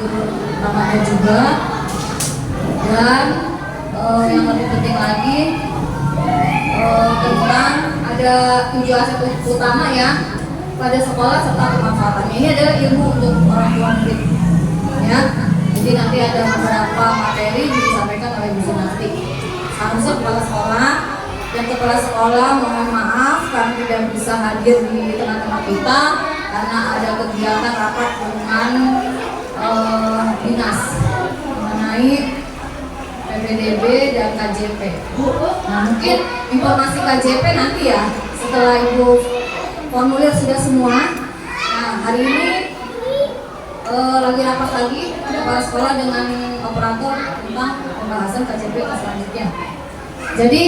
libur Ramadan juga. Dan yang lebih penting lagi tentang ada 7 aspek utama ya pada sekolah serta pemanfaatannya. Ini adalah ilmu untuk orang tua murid ya. Jadi nanti ada beberapa materi disampaikan oleh Bu Sunarti. Seharusnya kepala sekolah dan kepala sekolah mohon maaf karena tidak bisa hadir di tengah-tengah kita karena ada kegiatan rapat dengan dinas mengenai PPDB dan KJP. Nah, mungkin informasi KJP nanti ya setelah Ibu formulir sudah semua. Nah, hari ini lagi rapat lagi kepala sekolah dengan operator tentang pembahasan KJP selanjutnya. Jadi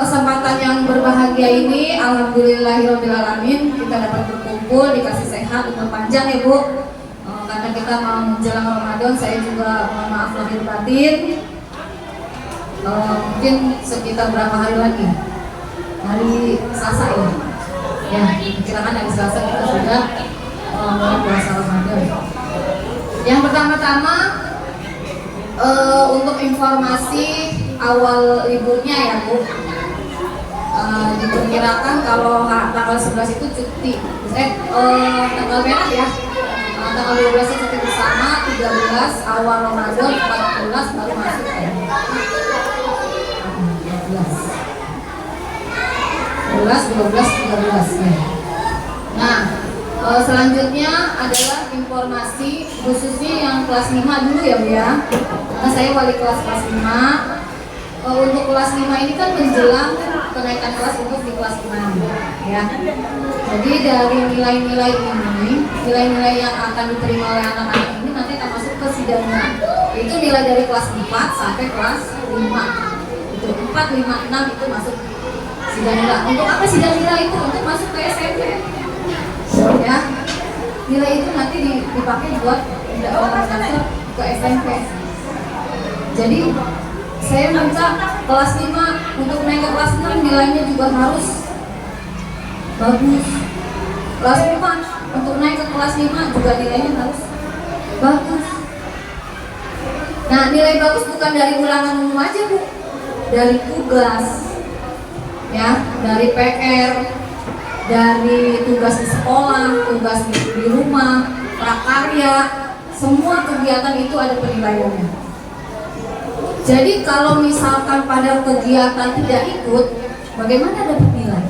kesempatan yang berbahagia ini alhamdulillahirobbilalamin kita dapat berkumpul, dikasih sehat, umur panjang ya Bu. Karena kita mau menjelang Ramadan, saya juga mohon maaf lahir batin. Mungkin sekitar berapa hari lagi? Hari Selasa ya. Ya, dikirakan hari Selasa kita sudah mulai puasa Ramadan. Yang pertama-tama untuk informasi awal liburnya ya Bu, diperkirakan kalau tanggal 11 itu cuti, tanggal merah ya, tanggal 12 cuti bersama, 13 awal Ramadan, 14 baru masuk ya. 11, 12, 13 ya. Nah, selanjutnya adalah informasi khususnya yang kelas 5 dulu ya Bu ya. Nah, saya wali kelas 5. Untuk kelas 5 ini kan menjelang kenaikan kelas untuk di kelas 6 ya. Jadi dari nilai-nilai ini, nilai-nilai yang akan diterima oleh anak-anak ini nanti akan masuk ke sidangnya. Itu nilai dari kelas 4 sampai kelas 5. Itu 4, 5, 6 itu masuk sidang nilai. Untuk apa sidang nilai itu? Untuk masuk ke SMP. Ya. Nilai itu nanti dipakai buat mendaftar ke SMP. Jadi saya minta kelas 5 untuk naik ke kelas 6 nilainya juga harus bagus. Kelas 4 untuk naik ke kelas 5 juga nilainya harus bagus. Nah, nilai bagus bukan dari ulangan umum aja Bu, dari tugas ya, dari PR, dari tugas di sekolah, tugas di rumah, prakarya, semua kegiatan itu ada penilaiannya. Jadi kalau misalkan pada kegiatan tidak ikut, bagaimana dapat nilai?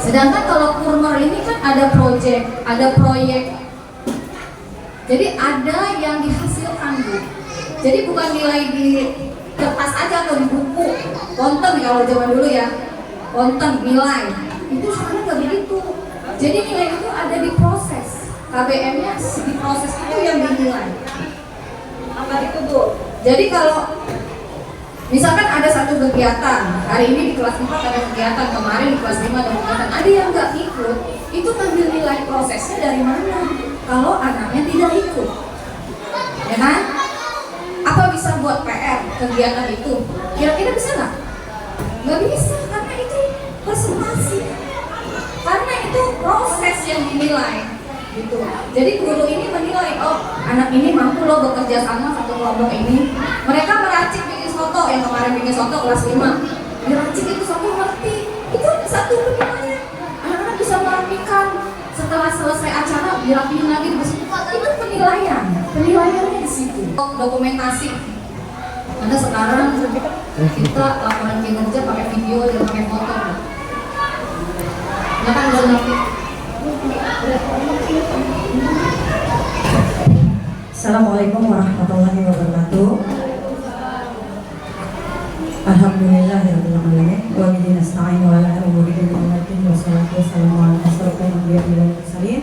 Sedangkan kalau kurmer ini kan ada proyek. Jadi ada yang dihasilkan Bu. Jadi bukan nilai di kertas aja atau di buku, konten kalau zaman dulu ya, konten nilai. Itu sekarang nggak begitu. Jadi nilai itu ada di proses. KBM-nya di proses itu yang dinilai. Apa itu Bu? Jadi kalau misalkan ada satu kegiatan, hari ini di kelas 4 ada kegiatan, kemarin di kelas 5 ada kegiatan, ada yang nggak ikut, itu ngambil nilai prosesnya dari mana? Kalau anaknya tidak ikut, ya kan? Apa bisa buat PR kegiatan itu? Kira-kira bisa nggak? Nggak bisa, karena itu presentasi, karena itu proses yang dinilai. Gitu. Jadi guru ini menilai, oh anak ini mampu loh bekerja sama satu kelompok ini. Mereka meracik bikin soto, yang kemarin bikin soto kelas 5 diracik itu soto ngerti, itu satu penilaian. Anak-anak bisa merapikan setelah selesai acara, dirapiin lagi itu penilaiannya di situ. Dokumentasi, karena sekarang kita laporan kinerja pakai video dan pakai foto. Nah kan udah nanti. Assalamualaikum warahmatullahi wabarakatuh. Alhamdulillahirobbilalamin. Wa bihi nasta'in wa ala alihi wassalatu wassalamu ala asyrofil anbiya'i wal mursalin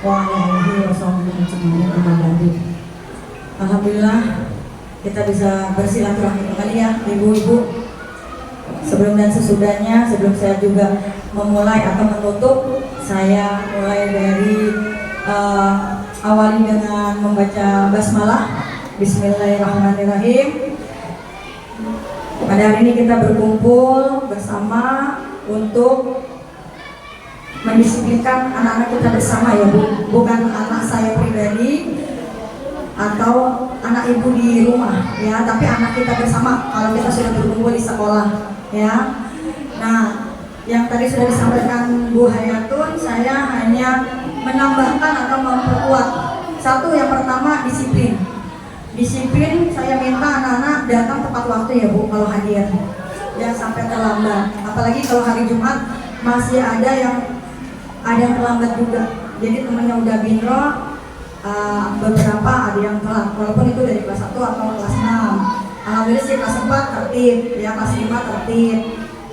wa ala alihi wa sahbihi ajma'in amma ba'du. Alhamdulillah kita bisa bersilaturahmi kembali ya ibu-ibu. Sebelum dan sesudahnya, sebelum saya juga memulai atau menutup, saya mulai dari awali dengan membaca basmalah. Bismillahirrahmanirrahim. Pada hari ini kita berkumpul bersama untuk mendisiplinkan anak-anak kita bersama ya Bu. Bukan anak saya pribadi, atau anak ibu di rumah ya, tapi anak kita bersama kalau kita sudah berkumpul di sekolah ya. Nah, yang tadi sudah disampaikan Bu Hayatun, saya hanya menambahkan atau memperkuat. Satu, yang pertama disiplin. Disiplin, saya minta anak-anak datang tepat waktu ya Bu kalau hadir. Ya, sampai terlambat. Apalagi kalau hari Jumat masih ada yang terlambat juga. Jadi temannya udah binro, beberapa ada yang telat, walaupun itu dari kelas 1 atau kelas 6. Alhamdulillah sih kelas 4 tertib, ya kelas 5 tertib.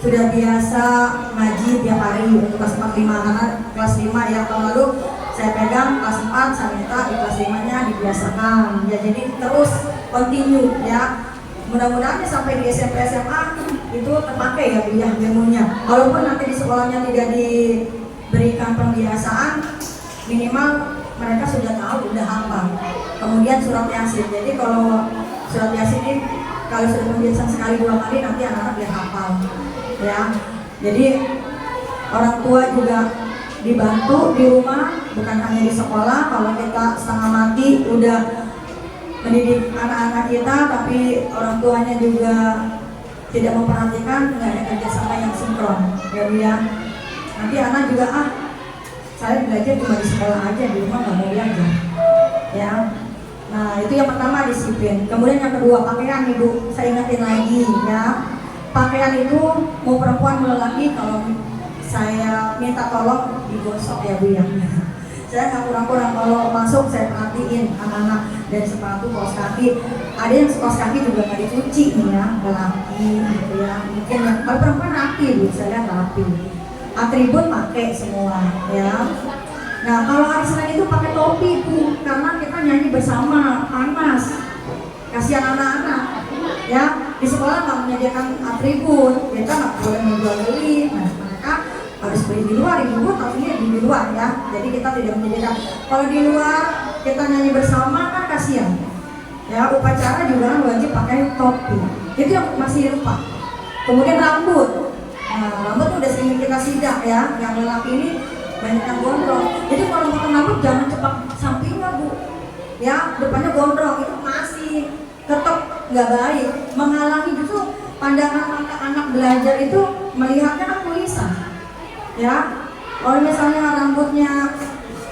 Sudah biasa ngaji tiap hari untuk kelas 4 5, karena kelas 5 ya tahun lalu saya pegang, kelas 4 saya minta di kelas 5-nya dibiasakan. Ya jadi terus continue ya. Mudah-mudahan sampai di SMP SMA itu terpakai ya ilmunya. Walaupun nanti di sekolahnya tidak diberikan pembiasaan, minimal mereka sudah tahu, sudah hafal. Kemudian surat Yasin. Jadi kalau surat Yasin ini kalau sudah pembiasaan sekali 2 kali nanti anak-anak biar hafal. Ya. Jadi orang tua juga dibantu di rumah, bukan hanya di sekolah. Kalau kita setengah mati udah mendidik anak-anak kita, tapi orang tuanya juga tidak memperhatikan, nggak ada kerjasama yang sinkron, ya Bu ya. Nanti anak juga saya belajar cuma di sekolah aja, di rumah nggak mau belajar, ya. Nah itu yang pertama disiplin. Kemudian yang kedua pakaian Ibu, saya ingatin lagi ya. Pakaian itu mau perempuan mau lelaki, kalau saya minta tolong digosok ya Bu ya. Saya nggak kurang-kurang kalau masuk saya perhatiin anak-anak dari sepatu kaos kaki. Ada yang kaos kaki juga nggak dicuci nih ya, lelaki gitu ya. Mungkin yang kalau perempuan rapi Bu, saya lihat rapi. Atribut pakai semua ya. Nah kalau hari Senin itu pakai topi Bu, karena kita nyanyi bersama, panas. Kasihan anak-anak ya. Di sekolah nggak menyediakan atribut, kita nggak boleh menjual beli. Nah mereka harus beli di luar, ibu tahunya di luar ya. Jadi kita tidak menyediakan. Kalau di luar kita nyanyi bersama kan kasihan. Ya upacara juga wajib pakai topi. Itu yang masih lupa. Kemudian rambut. Nah rambut udah sering kita sidak ya. Yang lelaki ini banyak yang gondrong. Jadi kalau potong rambut jangan cepat sampingnya Bu. Ya depannya gondrong itu masih tetap nggak baik. Menghalangi justru pandangan anak-anak belajar itu melihatnya kan tulisan. Ya, kalau misalnya rambutnya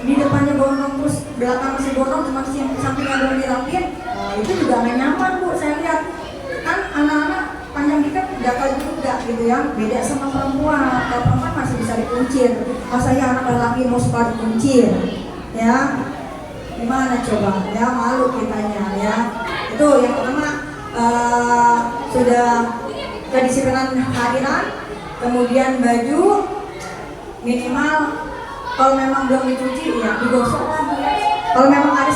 di depannya gondrong terus belakang masih gondrong cuma sampingnya belum dirapin, itu juga nggak nyaman Bu. Saya lihat kan anak-anak panjang dikit gagal juga gitu ya, beda sama perempuan. Kalau perempuan masih bisa dikuncir, masa ya anak lelaki mau suka dikuncir, ya gimana coba? Ya malu kitanya ya. Itu yang pertama sudah kedisiplinan hadiran, kemudian baju. Minimal kalau memang belum dicuci ya digosok. Kalau memang ada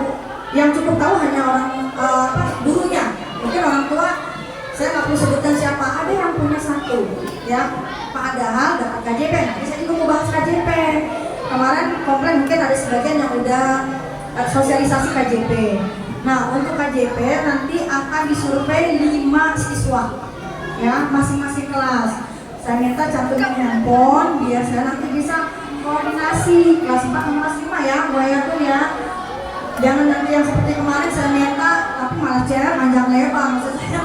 Bu yang cukup tahu hanya orang gurunya, mungkin orang tua saya nggak perlu sebutkan siapa, ada yang punya satu ya. Padahal dapat KJP, nanti saya juga mau bahas KJP. Kemarin komplain mungkin ada sebagian yang udah sosialisasi KJP. Nah untuk KJP nanti akan disurvei 5 siswa ya, masing-masing kelas. Saya minta cantumin handphone biar saya nanti bisa koordinasi kelas 4 sama kelas 5 ya, Bu Hayatun ya. Jangan nanti yang seperti kemarin saya minta tapi malah share panjang lebar. Maksud saya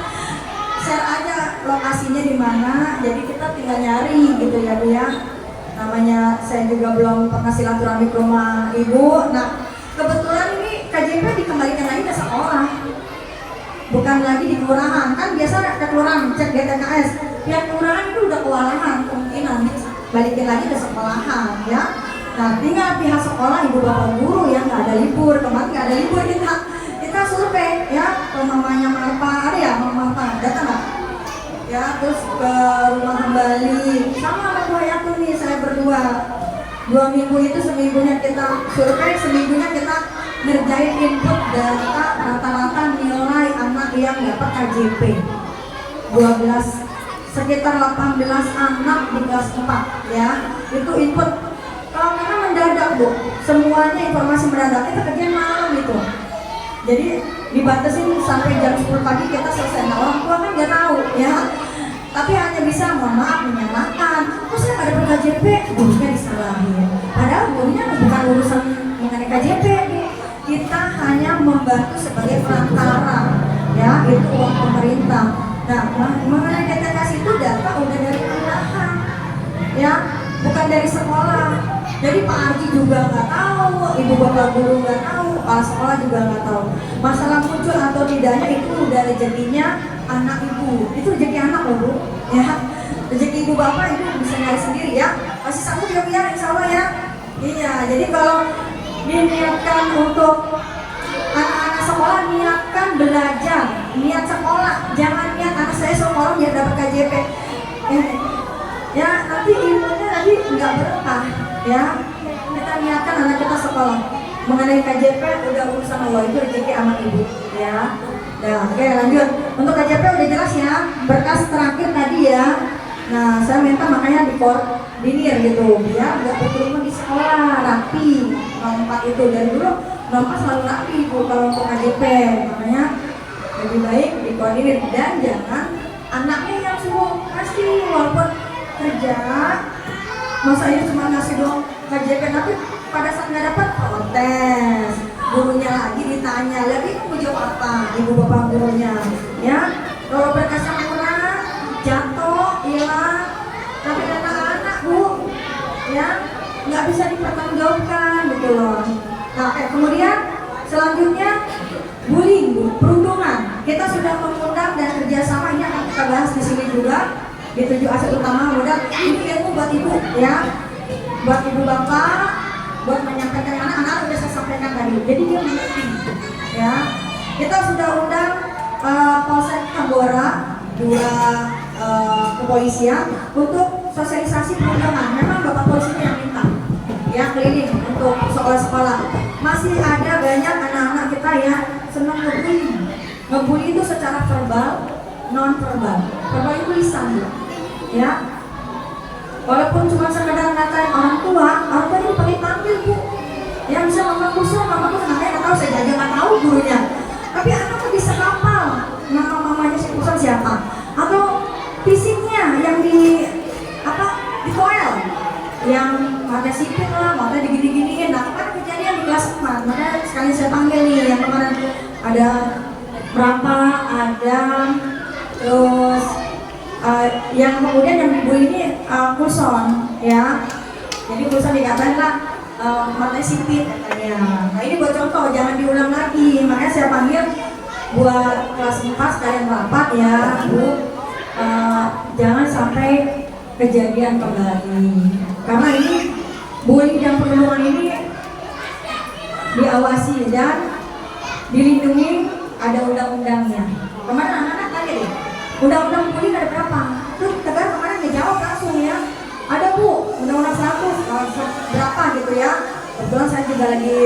share aja lokasinya di mana, jadi kita tinggal nyari gitu ya Bu ya. Namanya saya juga belum pernah silaturahmi ke rumah Ibu. Nah kebetulan ini KJP dikembalikan lagi ke sekolah, bukan lagi di kelurahan. Kan biasa ke kelurahan cek DTKS, pihak kelurahan itu udah kewalahan, kemungkinan balikin lagi ke sekolahan ya. Nah tinggal pihak sekolah, ibu bapak guru ya, nggak ada libur. Kemarin nggak ada libur, kita survei ya ke mamanya apa, ada ya mama apa, datang nggak ya. Terus ke rumah kembali sama Bu Hayatun nih, saya berdua 2 minggu itu, seminggunya kita survei, seminggunya kita ngerjain input data rata-rata nilai anak yang dapat KJP 12, sekitar 18 anak di kelas 4 ya. Itu input. Kalau memang mendadak Bu, semuanya informasi mendadak, kita kerjain malam itu. Jadi dibatasin sampai jam 10 pagi kita selesai. Nah orang tua kan nggak tahu ya, tapi hanya bisa mohon maaf menyalahkan. Kok saya nggak dapat KJP? Gurunya disalahin. Padahal gurunya bukan urusan mengenai KJP. Kita hanya membantu sebagai perantara, ya itu uang pemerintah. Nah, mengenai DTKS itu data udah dari kelurahan, ya bukan dari sekolah. Jadi Pak Arji juga nggak tahu, ibu bapak guru nggak tahu, kepala sekolah juga nggak tahu. Masalah muncul atau tidaknya itu udah rezekinya anak ibu, itu rezeki anak loh Bu, ya. Rezeki ibu bapak itu bisa nyari sendiri ya. Masih sanggup ya Bu ya, insya Allah ya. Iya, jadi kalau diniatkan untuk anak-anak sekolah, niatkan belajar, niat sekolah, jangan niat anak saya sekolah biar dapat KJP. Ya nanti ilmunya nanti nggak berkah. Ya, kita niatkan anak kita sekolah. Mengenai KJP udah urusan Allah, itu rezeki anak ibu, ya. Nah, oke lanjut. Untuk KJP udah jelas ya. Berkas terakhir tadi ya. Nah, saya minta makanya dikoordinir gitu, biar nggak berkerumun di sekolah, rapi. Nomor 4 itu dari dulu nomor selalu rapi Bu kalau untuk KJP. Makanya lebih baik dikoordinir dan jangan anaknya yang suruh pasti walaupun kerja. Masa ini cuma ngasih dong KJP, nanti pada saat nggak dapat protes, gurunya lagi ditanya lagi mau jawab apa ibu bapak gurunya, ya. Kalau berkasnya kurang, jatuh, hilang, tapi anak-anak Bu, ya nggak bisa dipertanggungjawabkan gitu loh. Nah, kemudian selanjutnya bullying Bu, perundungan. Kita sudah mengundang dan kerjasama, ini akan kita bahas di sini juga. Di 7 aset utama, mudah ini ilmu buat ibu ya, buat ibu bapak, buat menyampaikan anak-anak sudah saya sampaikan tadi, jadi dia mengerti ya. Kita sudah undang Polsek Tambora, 2 kepolisian untuk sosialisasi perundangan. Memang bapak polisi yang minta ya keliling untuk sekolah-sekolah. Masih ada banyak anak-anak kita yang senang ngebully itu secara verbal, non verbal. Verbal itu lisan ya, walaupun cuma sekedar ngatain orang tua itu panggil Bu, ya bisa mama kusur, namanya nggak tahu, saya aja nggak tahu gurunya, tapi anaknya bisa hafal nama mamanya si kusur siapa, atau fisiknya yang di toel, yang mata sipit lah, mata digini-giniin. Nah kemarin kejadian di kelas 4, makanya sekali saya panggil nih yang kemarin ada berapa, ada terus yang kemudian yang dibully ini Kulson ya, jadi Kulson dikatain lah matanya sipit katanya. Nah ini buat contoh, jangan diulang lagi, makanya saya panggil buat kelas 4 sekalian rapat ya Bu, jangan sampai kejadian kembali, karena ini bullying dan perundungan ini diawasi dan dilindungi, ada undang-undangnya. Kemarin anak-anak tanya deh, undang-undang bullying ada berapa? Tuh Tegar kemarin ngejawab langsung ya, ada Bu, undang-undang 100 berapa gitu ya. Kebetulan saya juga lagi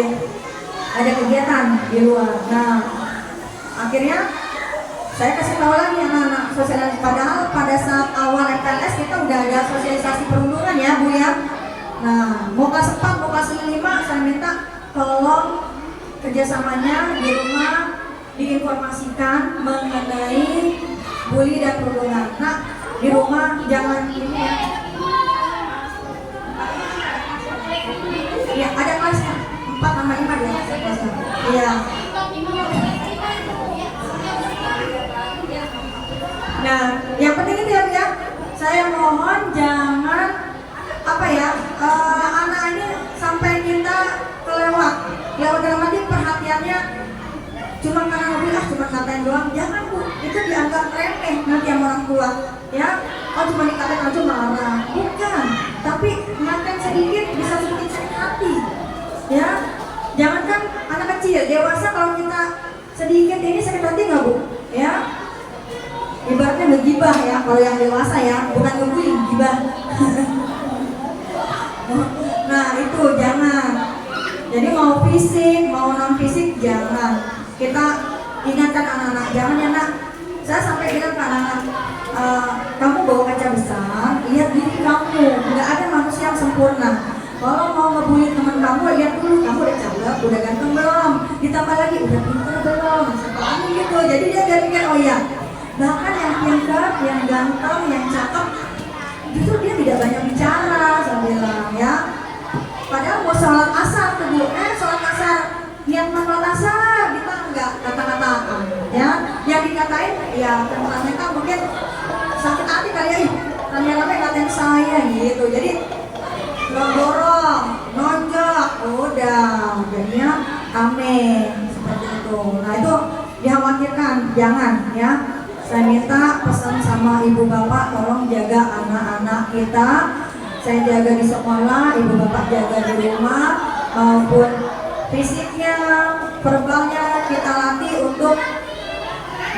ada kegiatan di luar. Nah akhirnya saya kasih tahu lagi anak-anak sosialisasi, padahal pada saat awal MPLS kita udah ada sosialisasi perundungan ya Bu ya. Nah mau kelas 4, mau kelas 5 saya minta tolong kerjasamanya di rumah diinformasikan mengenai bully dan perundungan. Nah di rumah jangan ini ya. Ya ada kelas 4 sama 5 ya kelasnya. Iya. Nah yang penting itu ya, saya mohon jangan anak ini sampai kita kelewat dalam arti perhatiannya cuma karena mobil cuma ngatain doang, jangan Bu, itu dianggap remeh nanti sama orang tua ya. Cuma dikatain aja marah, bukan, tapi ngatain sedikit bisa bikin sakit hati ya. Jangankan anak kecil, dewasa kalau kita sedikit ini sakit hati nggak Bu ya. Ibaratnya ngegibah ya, kalau yang dewasa ya, bukan ngebully, gibah. Nah itu jangan. Jadi mau fisik, mau non fisik jangan. Kita ingatkan anak-anak, jangan ya nak. Saya sampai bilang ke anak-anak, kamu bawa kaca besar, lihat diri kamu. Nggak ada manusia yang sempurna. Kalau mau ngebully teman kamu, lihat dulu kamu udah cakep, udah ganteng belum. Ditambah lagi udah pintar belum. Seperti gitu. Jadi dia udah pikir oh ya. Bahkan yang pintar, yang ganteng, yang cakep, justru dia tidak banyak bicara, saya bilang ya. Padahal mau sholat asar tuh Bu, sholat asar, niat sholat asar, kita nggak kata-kata ya, yang dikatain ya mereka mungkin sakit hati kali ya, rame-rame ngatain saya gitu, jadi dorong, nonjok, udah jadinya rame seperti itu. Nah itu dikhawatirkan, jangan ya. Saya minta pesan sama ibu bapak, tolong jaga anak-anak kita. Saya jaga di sekolah, ibu bapak jaga di rumah, maupun fisiknya, verbalnya kita latih untuk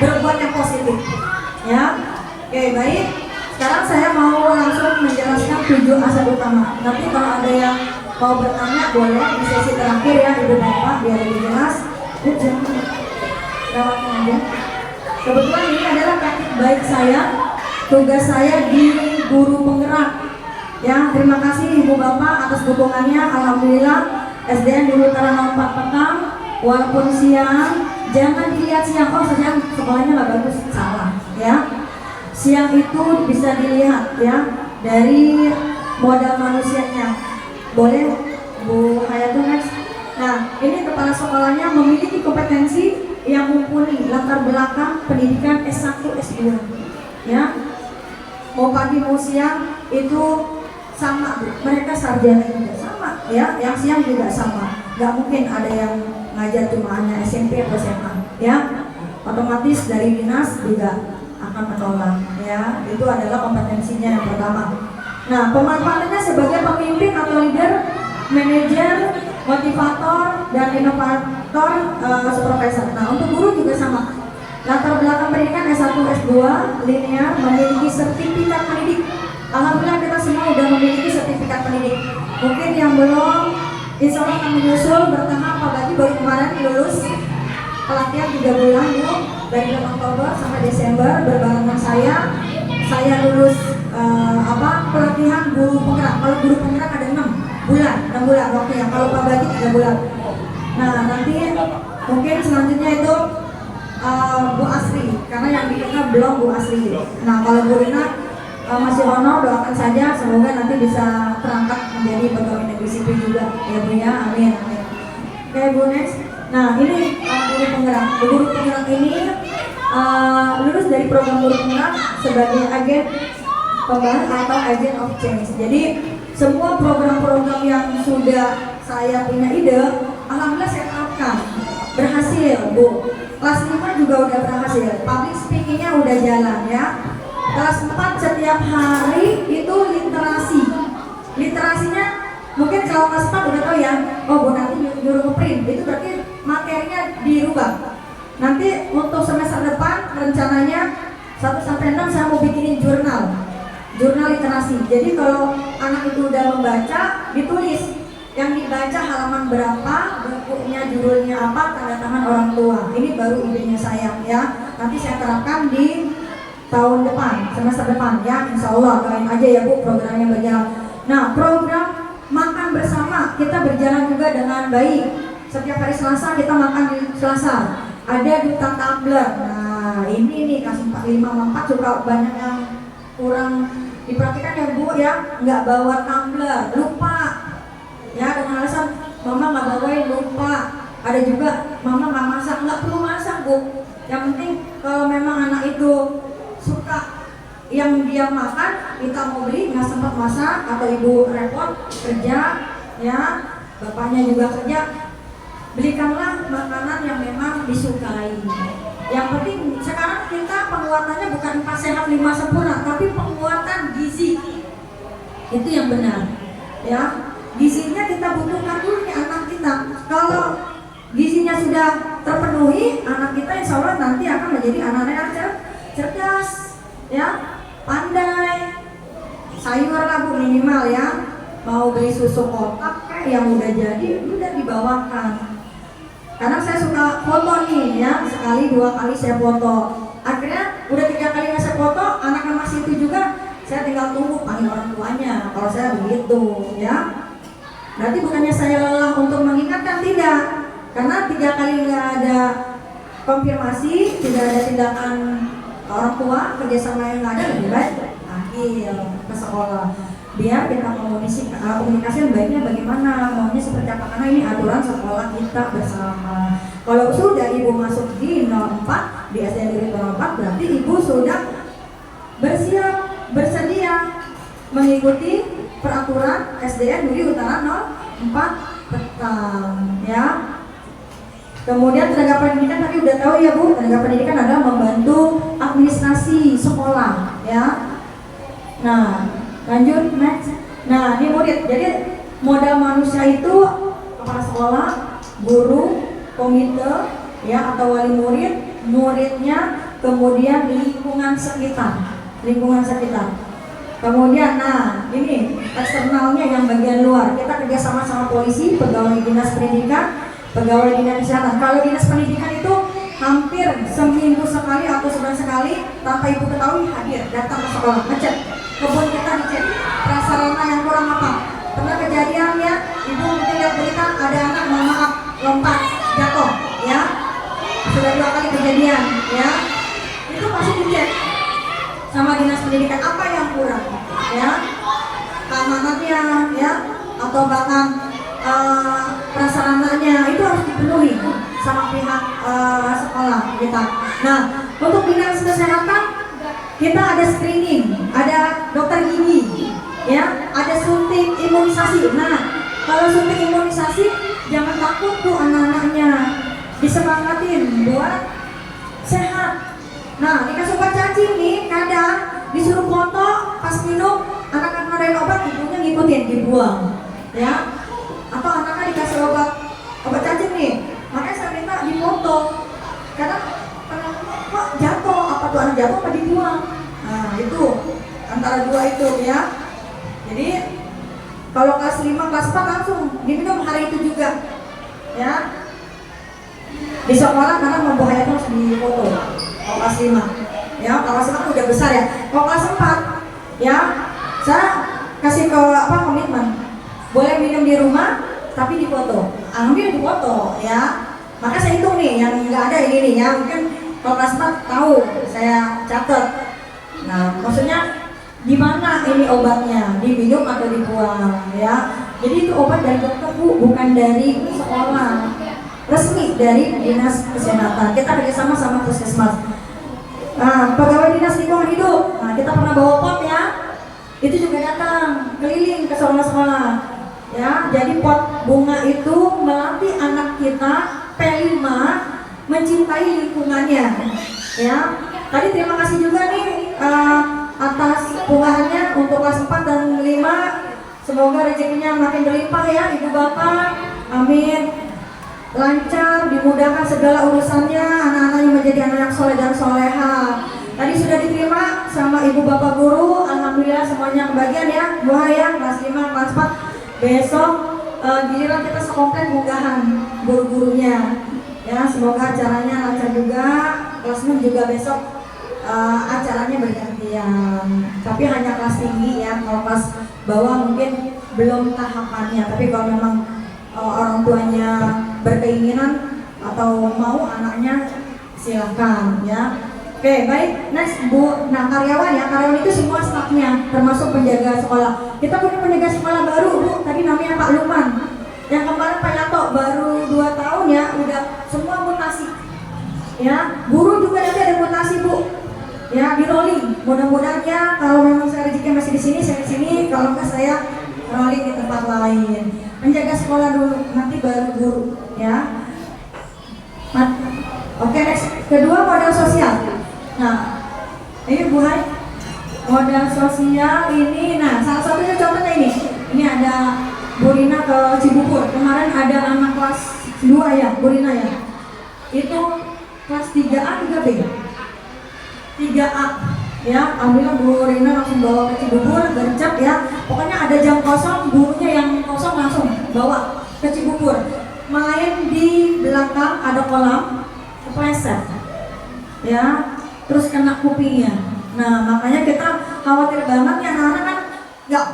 berbuat yang positif ya. Oke, baik. Sekarang saya mau langsung menjelaskan 7 aset utama. Nanti kalau ada yang mau bertanya boleh di sesi terakhir ya ibu bapak, biar lebih jelas. Lewatin aja. Kebetulan ini adalah praktik baik saya, tugas saya di guru penggerak. Ya, terima kasih ibu bapak atas dukungannya. Alhamdulillah SDN di Utara 04 petang, walaupun siang, jangan dilihat siang, oh siang sekolahnya nggak bagus, salah ya. Siang itu bisa dilihat ya dari modal manusianya. Boleh Bu Hayatul next. Nah, ini kepala sekolahnya memiliki kompetensi yang mumpuni, latar belakang pendidikan S1, S2 ya. Mau pagi mau siang itu sama, mereka sarjana juga sama ya, yang siang juga sama. Gak mungkin ada yang ngajar cuma hanya SMP atau SMA ya. Otomatis dari dinas juga akan menolak ya. Itu adalah kompetensinya yang pertama. Nah, pemanfaatannya sebagai pemimpin atau leader, manajer, motivator, dan inovator, supervisor. Nah, untuk guru juga sama. Latar belakang pendidikan S1, S2, linear, memiliki sertifikat pendidik. Alhamdulillah kita semua sudah memiliki sertifikat pendidik. Mungkin yang belum, insya Allah akan menyusul bertahap. Pak Bagi baru kemarin lulus pelatihan 3 bulan Bu, dari bulan Oktober sampai Desember berbarengan saya lulus pelatihan guru penggerak. Kalau guru penggerak ada 6 bulan waktunya. Kalau Pak Bagi 3 bulan. Nah nanti mungkin selanjutnya itu Bu Asri, karena yang dikenal belum Bu Asri. Nah kalau Bu Rina masih honor, doakan saja semoga nanti bisa terangkat menjadi pegawai negeri sipil juga ya Bu ya, amin. Oke Bu, next. Nah ini guru penggerak. Guru penggerak ini lulus dari program guru penggerak sebagai agen perubahan atau agent of change. Jadi semua program-program yang sudah saya punya ide, alhamdulillah saya terapkan, berhasil Bu. Kelas 5 juga udah berhasil, public speakingnya udah jalan ya. Kelas 4 setiap hari itu literasi. Literasinya mungkin kalau kelas 4 udah tahu ya, oh Bu nanti nyuruh ngeprint, itu berarti materinya dirubah. Nanti untuk semester depan rencananya 1-6 saya mau bikinin jurnal literasi. Jadi kalau anak itu udah membaca, ditulis yang dibaca halaman berapa, bukunya judulnya apa, tanda tangan orang tua. Ini baru idenya saya ya. Nanti saya terapkan di tahun depan, semester depan ya, insya Allah. Doain aja ya Bu programnya berjalan. Nah program makan bersama kita berjalan juga dengan baik. Setiap hari Selasa kita makan di Selasa. Ada duta tumbler. Nah ini nih kasih 4 juga banyak yang kurang diperhatikan ya Bu ya, nggak bawa tumbler, lupa ya dengan alasan mama nggak bawain, lupa. Ada juga mama nggak masak, nggak perlu masak Bu. Yang penting kalau memang anak itu suka yang dia makan, kita mau beli nggak sempat masak atau ibu repot kerja ya, bapaknya juga kerja, belikanlah makanan yang memang disukai. Yang penting sekarang kita penguatannya bukan 4 sehat 5 sempurna, tapi penguatan gizi itu yang benar ya. Gizinya kita butuhkan dulu nih anak kita. Kalau gizinya sudah terpenuhi, anak kita insya Allah nanti akan menjadi anak-anak yang cerdas ya, pandai. Sayur lah Bu minimal ya, mau beli susu kotak kayak yang udah jadi udah dibawakan. Karena saya suka foto nih ya, sekali 2 kali saya foto. Akhirnya udah 3 kali saya foto, anaknya masih itu juga, saya tinggal tunggu panggil orang tuanya. Kalau saya begitu ya. Berarti bukannya saya lelah untuk mengingatkan, tidak. Karena 3 kali nggak ada konfirmasi, tidak ada tindakan orang tua, kerjasama yang nggak ada, lebih baik panggil ke sekolah. Biar kita komunikasi baiknya bagaimana, maunya seperti apa, karena ini aturan sekolah kita bersama. Kalau sudah ibu masuk di 04 di SD Negeri 04, berarti ibu sudah bersedia mengikuti peraturan SDN Duri Utara 04 petang ya. Kemudian tenaga pendidikan tadi udah tahu ya Bu, tenaga pendidikan adalah membantu administrasi sekolah ya. Nah, lanjut next. Nah, ini murid. Jadi modal manusia itu kepala sekolah, guru, komite ya atau wali murid, muridnya, kemudian lingkungan sekitar. Kemudian, nah ini eksternalnya yang bagian luar. Kita kerjasama sama polisi, pegawai dinas pendidikan, pegawai dinas kesehatan. Kalau dinas pendidikan itu hampir seminggu sekali atau sebulan sekali tanpa ibu ketahui hadir datang ke sekolah, ngecek kebun kita, dicek prasarana yang kurang apa. Pernah kejadian ya, ibu mungkin lihat berita ada anak mohon maaf lompat jatuh ya, sudah 2 kali kejadian ya, itu pasti dicek sama dinas pendidikan apa yang kurang ya, keamanannya ya atau bahkan prasarananya itu harus dipenuhi sama pihak sekolah kita. Nah, untuk dinas kesehatan kita ada screening, ada dokter gigi ya, ada suntik imunisasi. Nah, kalau suntik imunisasi jangan takut tuh anak-anaknya, disemangatin buat sehat. Nah, dikasih obat cacing nih, kadang disuruh foto pas minum, anak-anak ngadain obat, ibunya ngikutin, dibuang ya. Atau anaknya dikasih obat cacing nih, makanya saya minta difoto. Kadang kok jatuh, apa tuh anak jatuh apa dibuang. Nah, itu antara 2 itu ya. Jadi kalau kelas 5, kelas 4 langsung diminum hari itu juga ya. Di sekolah karena membahayakan harus difoto. Kalau kelas 5 ya, kalau kelas 5 udah besar ya. Kalau kelas 4 ya, saya kasih komitmen boleh minum di rumah tapi difoto. Alhamdulillah difoto ya. Maka saya hitung nih yang nggak ada ini nih ya, mungkin kalau kelas 4 tahu saya catat. Nah, maksudnya di mana ini obatnya, diminum atau dibuang ya. Jadi itu obat dari dokter Bu, bukan dari sekolah, resmi dari dinas kesehatan. Kita kerjasama sama puskesmas. Nah, pegawai dinas lingkungan hidup, nah kita pernah bawa pot ya, itu juga datang keliling ke sekolah-sekolah ya. Jadi pot bunga itu melatih anak kita P5 mencintai lingkungannya ya. Tadi terima kasih juga nih atas bunganya untuk kelas 4 dan 5. Semoga rezekinya makin berlimpah ya ibu bapak, amin. Lancar, dimudahkan segala urusannya, anak-anaknya menjadi anak soleh dan soleha. Tadi sudah diterima sama ibu bapak guru, alhamdulillah semuanya kebagian ya, buah ya, kelas 5, kelas 4. Besok giliran kita sekomplek unggahan guru-gurunya ya, semoga acaranya lancar juga. Kelas 6 juga besok acaranya bergantian, tapi hanya kelas tinggi ya. Kalau kelas bawah mungkin belum tahapannya, tapi kalau memang orang tuanya berkeinginan atau mau anaknya silakan ya. Oke, baik, next Bu. Nah, karyawan ya, karyawan itu semua stafnya termasuk penjaga sekolah. Kita punya penjaga sekolah baru Bu, tadi namanya Pak Lukman. Yang kemarin Pak Yato baru 2 tahun ya, udah semua mutasi ya. Guru juga nanti ada mutasi Bu ya, di rolling. Mudah-mudahan ya, kalau memang saya rezeki masih di sini, saya di sini. Kalau enggak saya rolling di tempat lain. Menjaga sekolah dulu, nanti baru guru ya. Oke, next. Kedua, modal sosial. Nah, ini Bu Hai, modal sosial ini. Nah, salah satunya contohnya ini. Ini ada Bu Rina ke Cibubur. Kemarin ada anak kelas 2 ya, Bu Rina ya. Itu kelas 3A, 3B. 3A ya, alhamdulillah Bu Rina langsung bawa ke Cibubur, gercep ya. Pokoknya ada jam kosong, gurunya yang kosong langsung bawa ke Cibubur. Main di belakang ada kolam, kepleset ya, terus kena kupingnya. Nah, makanya kita khawatir banget ya, anak-anak kan nggak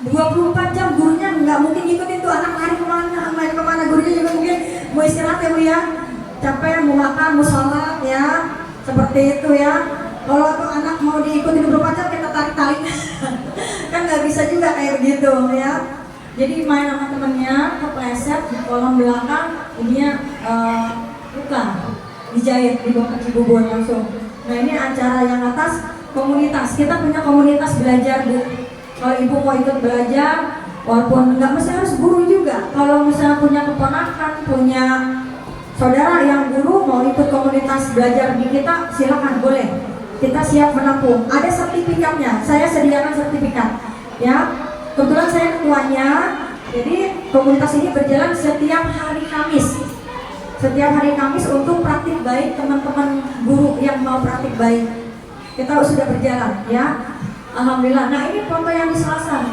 24 jam, gurunya nggak mungkin ikutin tuh anak main kemana, gurunya juga mungkin mau istirahat ya Bu ya, capek mau makan, mau sholat ya, seperti itu ya. Kalau tuh anak mau diikuti 24 jam kita tarik-tarik kan nggak bisa juga kayak begitu ya. Jadi main sama temennya kepleset di kolam belakang, ininya bukan dijahit di bubur langsung. Nah ini acara yang atas komunitas, kita punya komunitas belajar Bu. Kalau ibu mau ikut belajar, walaupun nggak mesti harus guru juga. Kalau misalnya punya keponakan, punya saudara yang guru mau ikut komunitas belajar di kita, silakan boleh. Kita siap menampung. Ada sertifikatnya, saya sediakan sertifikat. Ya, kebetulan saya ketuanya. Jadi komunitas ini berjalan setiap hari Kamis. Setiap hari Kamis untuk praktik baik teman-teman guru yang mau praktik baik. Kita sudah berjalan, ya. Alhamdulillah. Nah ini foto yang di Selasa.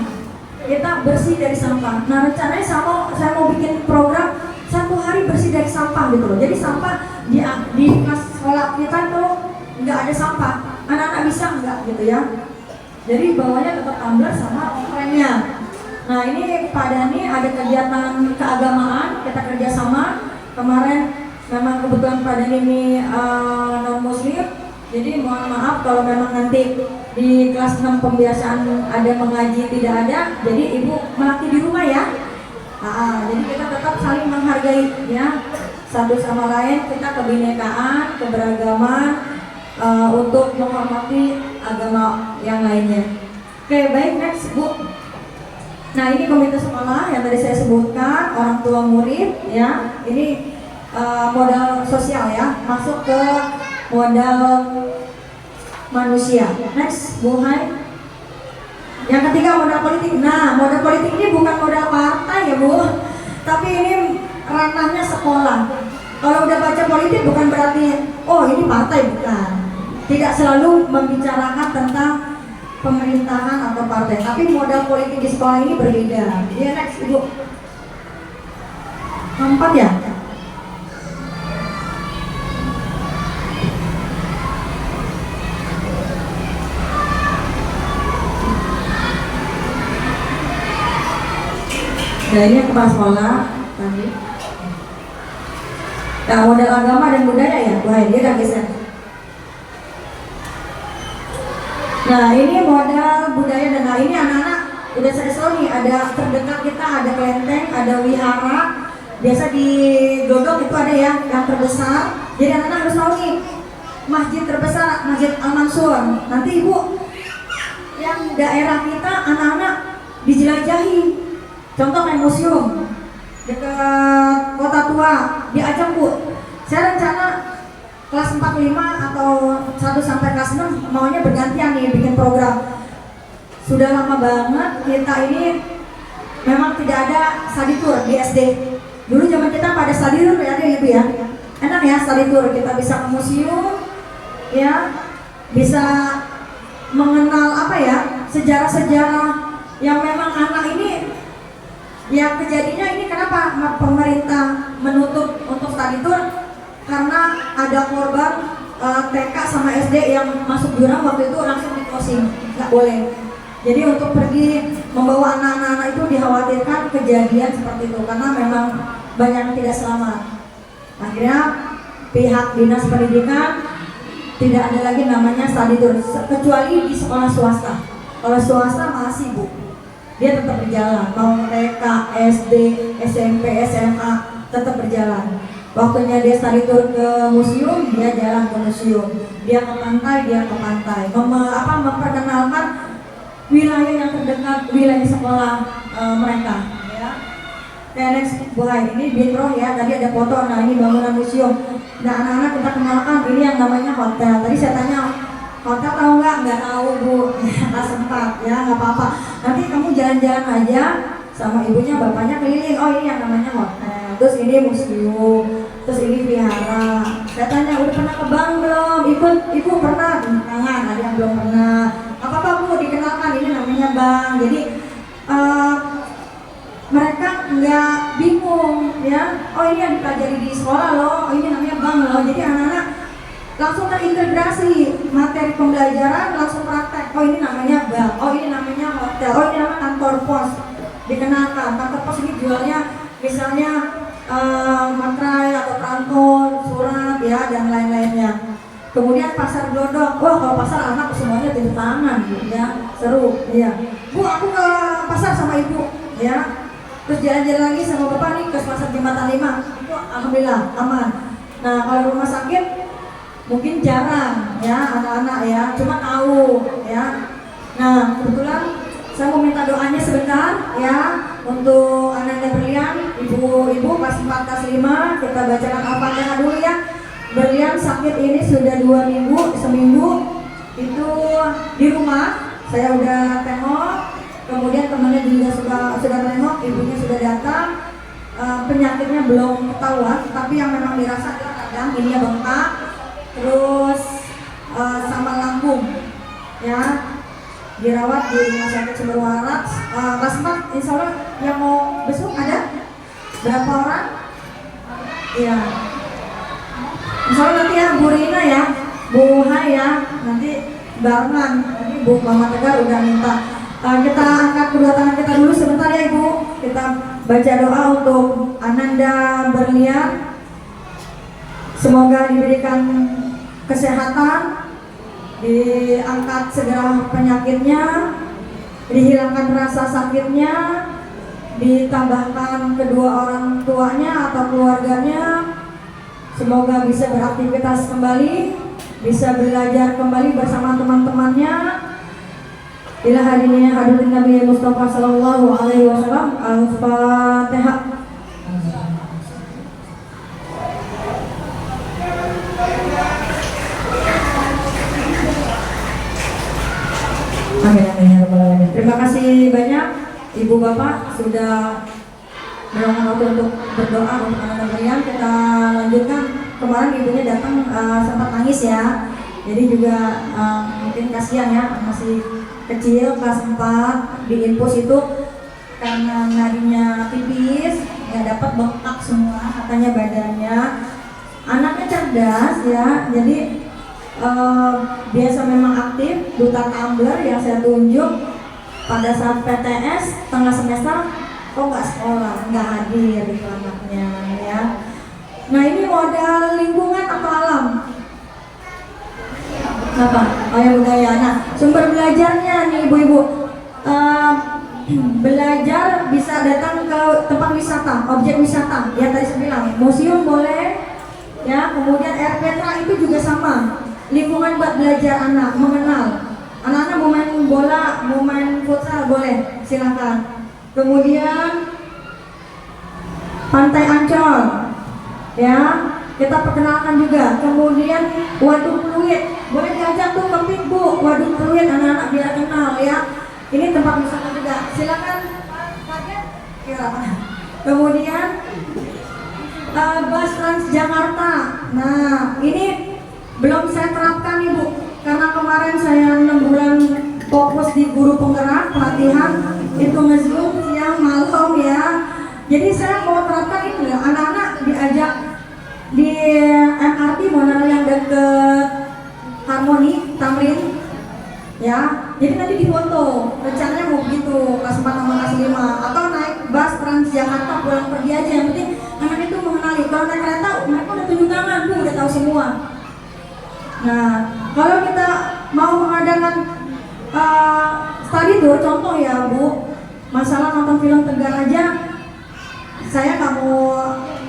Kita bersih dari sampah. Nah rencananya saya mau bikin program 1 hari bersih dari sampah gitu loh. Jadi sampah di kelas sekolah kita tuh nggak ada sampah. Anak-anak bisa nggak gitu ya. Jadi bawahnya tetap tumbler sama orangnya. Nah ini Pak Dani ada kegiatan keagamaan, kita kerjasama. Kemarin memang kebetulan Pak Dani ini non muslim, jadi mohon maaf kalau memang nanti di kelas 6 pembiasaan ada mengaji tidak ada, jadi ibu melatih di rumah ya. Jadi kita tetap saling menghargai ya satu sama lain, kita kebinekaan, keberagaman untuk menghormati agama yang lainnya. Oke, baik, next Bu. Nah ini komite sekolah yang tadi saya sebutkan, orang tua murid ya, ini modal sosial ya, masuk ke modal manusia. Next Bu Hai. Yang ketiga modal politik. Nah modal politik ini bukan modal partai ya Bu, tapi ini ranahnya sekolah. Kalau udah baca politik bukan berarti oh ini partai, bukan. Tidak selalu membicarakan tentang pemerintahan atau partai, tapi modal politik di sekolah ini berbeda. Ya next Ibu. 4 ya. Nah ini kepala sekolah tadi. Nah modal agama dan budaya ya, wah dia udah geser. Nah ini modal budaya dan nah ini anak-anak udah saya tahu nih, ada terdekat kita ada kelenteng, ada wihara. Biasa di Dodok itu ada ya yang terbesar. Jadi anak-anak harus tahu nih masjid terbesar, Masjid Al-Mansur. Nanti Ibu yang daerah kita anak-anak dijelajahi. Contoh kayak museum dekat Kota Tua diajak Bu. Saya rencana kelas 4-5 atau 1 sampai kelas 6 maunya bergantian nih bikin program. Sudah lama banget kita ini memang tidak ada study tour di SD. Dulu zaman kita pada study tour ya ada Ibu ya. Enak ya study tour, kita bisa ke museum ya, bisa mengenal apa ya, sejarah-sejarah yang memang anak ini ya kejadiannya ini kenapa pemerintah menutup untuk study tour karena ada korban TK sama SD yang masuk jurang waktu itu langsung di closing, nggak boleh. Jadi untuk pergi membawa anak-anak itu dikhawatirkan kejadian seperti itu karena memang banyak yang tidak selamat. Akhirnya pihak dinas pendidikan tidak ada lagi namanya study tour kecuali di sekolah swasta. Kalau swasta masih Bu, dia tetap berjalan, mau TK, SD, SMP, SMA tetap berjalan. Waktunya dia study tour ke museum, dia jalan ke museum. Dia ke pantai, dia ke pantai. Memperkenalkan wilayah yang terdekat wilayah sekolah mereka. Ya. Next Bu Hai, ini Bintro ya. Tadi ada foto. Nah ini bangunan museum. Nah anak-anak kita kenalkan ini yang namanya hotel. Tadi saya tanya hotel tahu nggak? Nggak tahu Bu. Nggak sempat ya, nggak apa-apa. Nanti kamu jalan-jalan aja sama ibunya, bapaknya keliling. Oh ini yang namanya hotel. Terus ini museum, terus ini vihara. Saya tanya, udah pernah ke bank belum? Ibu pernah? Tangan, ada yang belum pernah. Apa-apa Bu, dikenalkan, ini namanya bank. Jadi mereka nggak bingung ya. Oh ini yang dipelajari di sekolah loh, oh ini namanya bank loh. Jadi anak-anak langsung terintegrasi materi pembelajaran, langsung praktek. Oh ini namanya bank, oh ini namanya hotel, oh ini namanya kantor pos. Dikenalkan, kantor pos ini jualnya misalnya materai atau transport, surat ya dan lain-lainnya. Kemudian pasar Glodok, wah kalau pasar anak semuanya tepuk tangan ya, seru ya. Bu aku ke pasar sama ibu ya, terus jalan-jalan lagi sama bapak nih ke pasar Jembatan 5. itu alhamdulillah aman. Nah kalau rumah sakit mungkin jarang ya anak-anak ya, cuma tahu ya. Nah kebetulan saya mau minta doanya sebentar ya untuk Ananda Berlian, ibu-ibu kelas 4 kelas 5, kita bacakan Al-Fatihah dulu ya. Berlian sakit ini sudah 2 minggu, seminggu itu di rumah. Saya udah tengok, kemudian temannya juga sudah tengok, ibunya sudah datang. Penyakitnya belum ketahuan, tapi yang memang dirasa adalah kadang ininya bengkak, terus sama lambung, ya dirawat di rumah sakit Sumber Waras. Kelas 4, insya Allah yang mau besok ada berapa orang? Iya, insya Allah nanti ya Bu Rina ya, Bu Hai ya, nanti barengan. Tadi Bu Mama Tegar udah minta. Kita angkat kedua tangan kita dulu sebentar ya Ibu. Kita baca doa untuk Ananda Berlian. Semoga diberikan kesehatan, diangkat segera penyakitnya, dihilangkan rasa sakitnya, ditambahkan kedua orang tuanya atau keluarganya. Semoga bisa beraktivitas kembali, bisa belajar kembali bersama teman-temannya. Ila hadirin hadirin Nabi Mustafa sallallahu alaihi wasallam. Al-Fatihah. Amin amin ya rabbal alamin. Terima kasih banyak Ibu Bapak sudah meluangkan waktu untuk berdoa untuk anak Berlian. Kita lanjutkan. Kemarin ibunya datang sempat nangis ya. Jadi juga mungkin kasihan ya, masih kecil kelas 4, di infus itu karena nadinya tipis, nggak dapat bengkak semua katanya badannya. Anaknya cerdas ya, jadi biasa memang aktif. Duta Tumbler yang saya tunjuk pada saat PTS tengah semester kok nggak sekolah, nggak hadir itu anaknya ya. Nah ini modal lingkungan atau alam? Apa? Oh ya budaya. Nah sumber belajarnya nih ibu-ibu, belajar bisa datang ke tempat wisata, objek wisata. Ya tadi saya bilang museum boleh, ya kemudian air petra itu juga sama. Lingkungan buat belajar anak, mengenal. Anak-anak mau main bola, mau main futsal boleh, silakan. Kemudian Pantai Ancol, ya kita perkenalkan juga. Kemudian waduk fluid, boleh diajak tuh ke Bu, waduk fluid anak-anak biar kenal ya. Ini tempat wisata juga, silakan Pak. Kemudian bus Transjakarta. Nah ini belum saya terapkan Ibu, karena kemarin saya 6 bulan fokus di guru penggerak pelatihan, itu nge-zoom siang malam ya. Jadi saya mau terapkan itu ya, anak-anak diajak di MRT Monorail yang deket Harmoni Tamrin ya. Jadi nanti difoto, rencananya mau begitu kelas 4 sama kelas 5, atau naik bus Transjakarta pulang pergi aja. Yang penting anak itu mengenali. Kalau naik kereta mereka udah tunjuk tangan, Bu udah tahu semua. Nah kalau kita mau mengadakan study tour, contoh ya Bu, masalah nonton film Tegar aja, saya nggak mau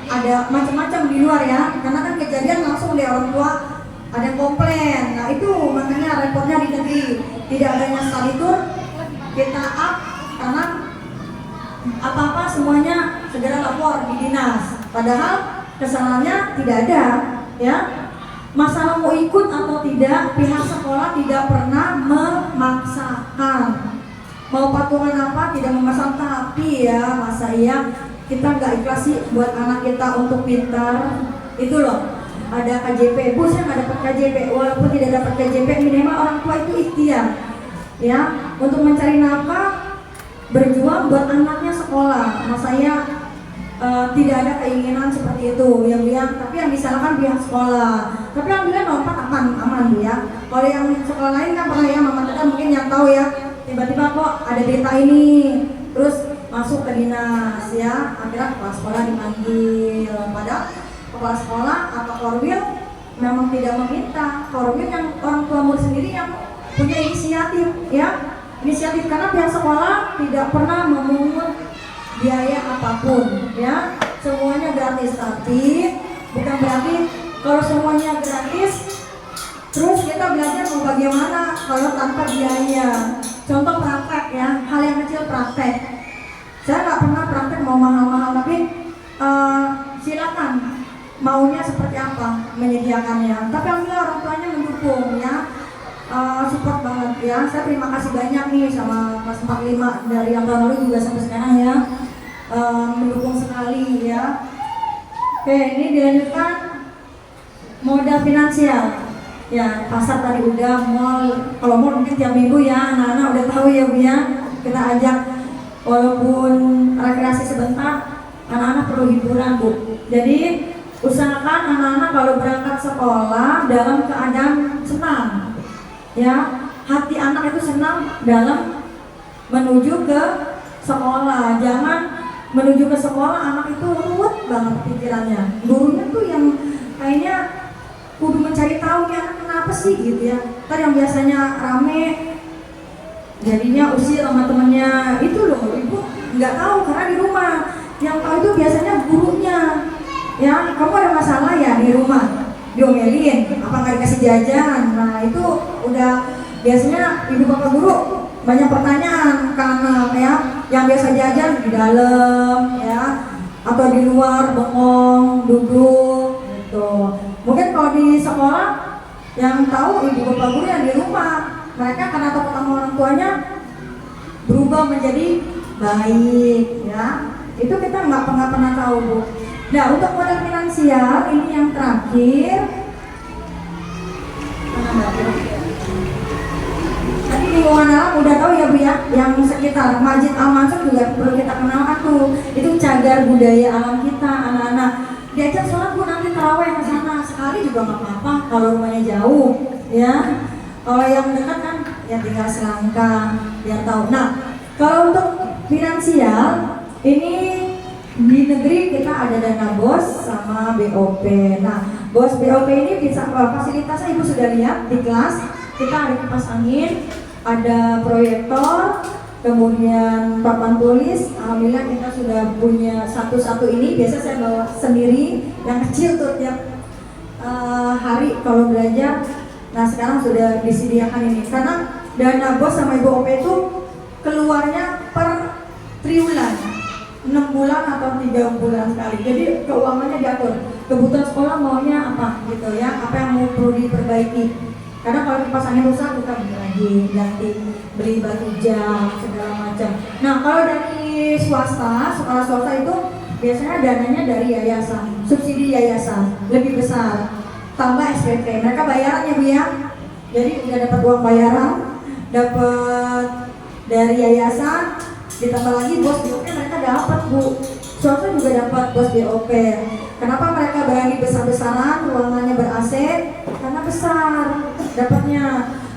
ada macam-macam di luar ya, karena kan kejadian langsung di orang tua ada yang komplain. Nah itu makanya repotnya di negeri tidak adanya study tour, kita up karena apa-apa semuanya segera lapor di dinas, padahal kesalahannya tidak ada ya. Masalah mau ikut atau tidak, pihak sekolah tidak pernah memaksakan. Mau patungan apa tidak memaksa, tapi ya masa iya kita nggak ikhlas sih buat anak kita untuk pintar. Itu loh, ada KJP. Bu saya nggak dapat KJP, walaupun tidak dapat KJP minimal orang tua itu ikhtiar ya untuk mencari nafkah, berjuang buat anaknya sekolah. Masa iya tidak ada keinginan seperti itu yang lihat, tapi yang disalahkan pihak sekolah. Tapi alhamdulillah nomor aman Bu ya. Kalau yang sekolah lain kan pernah ya, Mama Teta mungkin yang tahu ya, tiba-tiba kok ada berita ini, terus masuk ke dinas ya, akhirnya kepala sekolah dipanggil. Padahal kepala sekolah atau korwil memang tidak meminta. Korwil yang orang tua murid sendiri yang punya inisiatif ya, karena pihak sekolah tidak pernah memungut biaya apapun ya. semuanya gratis, tapi bukan berarti kalau semuanya gratis terus kita belajar mau bagaimana kalau tanpa biaya. Contoh praktek ya, hal yang kecil praktek. Saya nggak pernah praktek mau mahal-mahal, tapi silakan maunya seperti apa menyediakannya. Tapi alhamdulillah orang tuanya mendukung ya, support banget ya. Saya terima kasih banyak nih sama kelas 45 dari yang tahun lalu juga sampai sekarang ya, mendukung sekali ya. Oke, ini dilanjutkan modal finansial. Ya, pasar tadi udah, mall. Kalau mall mungkin tiap minggu ya, anak-anak udah tahu ya Bu ya. Kita ajak walaupun rekreasi sebentar, anak-anak perlu hiburan Bu. Jadi usahakan anak-anak kalau berangkat sekolah dalam keadaan senang. Ya, hati anak itu senang dalam menuju ke sekolah. Jangan menuju ke sekolah anak itu ruwet banget pikirannya. Gurunya tuh yang kayaknya kudu mencari tahu nih anak kenapa sih gitu ya. Ntar yang biasanya rame jadinya usir sama temennya, itu loh ibu nggak tahu karena di rumah yang tahu itu biasanya gurunya. Ya, kamu ada masalah ya di rumah, diomelin, apa nggak dikasih jajan. Nah itu udah biasanya ibu bapak guru banyak pertanyaan karena ya yang biasa jajan di dalam ya atau di luar bengong duduk gitu. Mungkin kalau di sekolah yang tahu ibu bapak guru yang di rumah, mereka karena takut sama orang tuanya berubah menjadi baik ya. Itu kita nggak pernah tahu Bu. Nah untuk modal finansial ini yang terakhir. Tadi lingkungan alam udah tahu ya Bu ya, yang sekitar Masjid Al Mansur juga perlu kita kenalkan tuh. Itu cagar budaya alam kita anak-anak. Diajak sholat Bu nanti taraweh ke sana sekali juga nggak apa-apa kalau rumahnya jauh ya. Kalau yang dekat kan ya tinggal selangkah biar tahu. Nah kalau untuk finansial ini di negeri kita ada dana BOS sama BOP. Nah BOS BOP ini bisa fasilitasnya Ibu sudah lihat di kelas. Kita ada kipas angin, ada proyektor, kemudian papan tulis. Alhamdulillah kita sudah punya satu-satu ini. Biasa saya bawa sendiri yang kecil tuh tiap hari kalau belajar. Nah sekarang sudah disediakan ini karena dana BOS sama BOP itu keluarnya per triwulan, 6 bulan atau 3 bulan sekali. Jadi keuangannya diatur, kebutuhan sekolah maunya apa gitu ya, apa yang mau perlu diperbaiki. Karena kalau kipas angin rusak kita beli lagi, ganti, beli batu jam segala macam. Nah kalau dari swasta, sekolah swasta itu biasanya dananya dari yayasan, subsidi yayasan lebih besar, tambah SPP. Mereka bayarannya Bu ya, jadi udah dapat uang bayaran, dapat dari yayasan, ditambah lagi BOS BOP mereka dapat Bu. Swasta juga dapat BOS BOP. Kenapa mereka berani besar-besaran, ruangannya ber-AC? Karena besar dapatnya,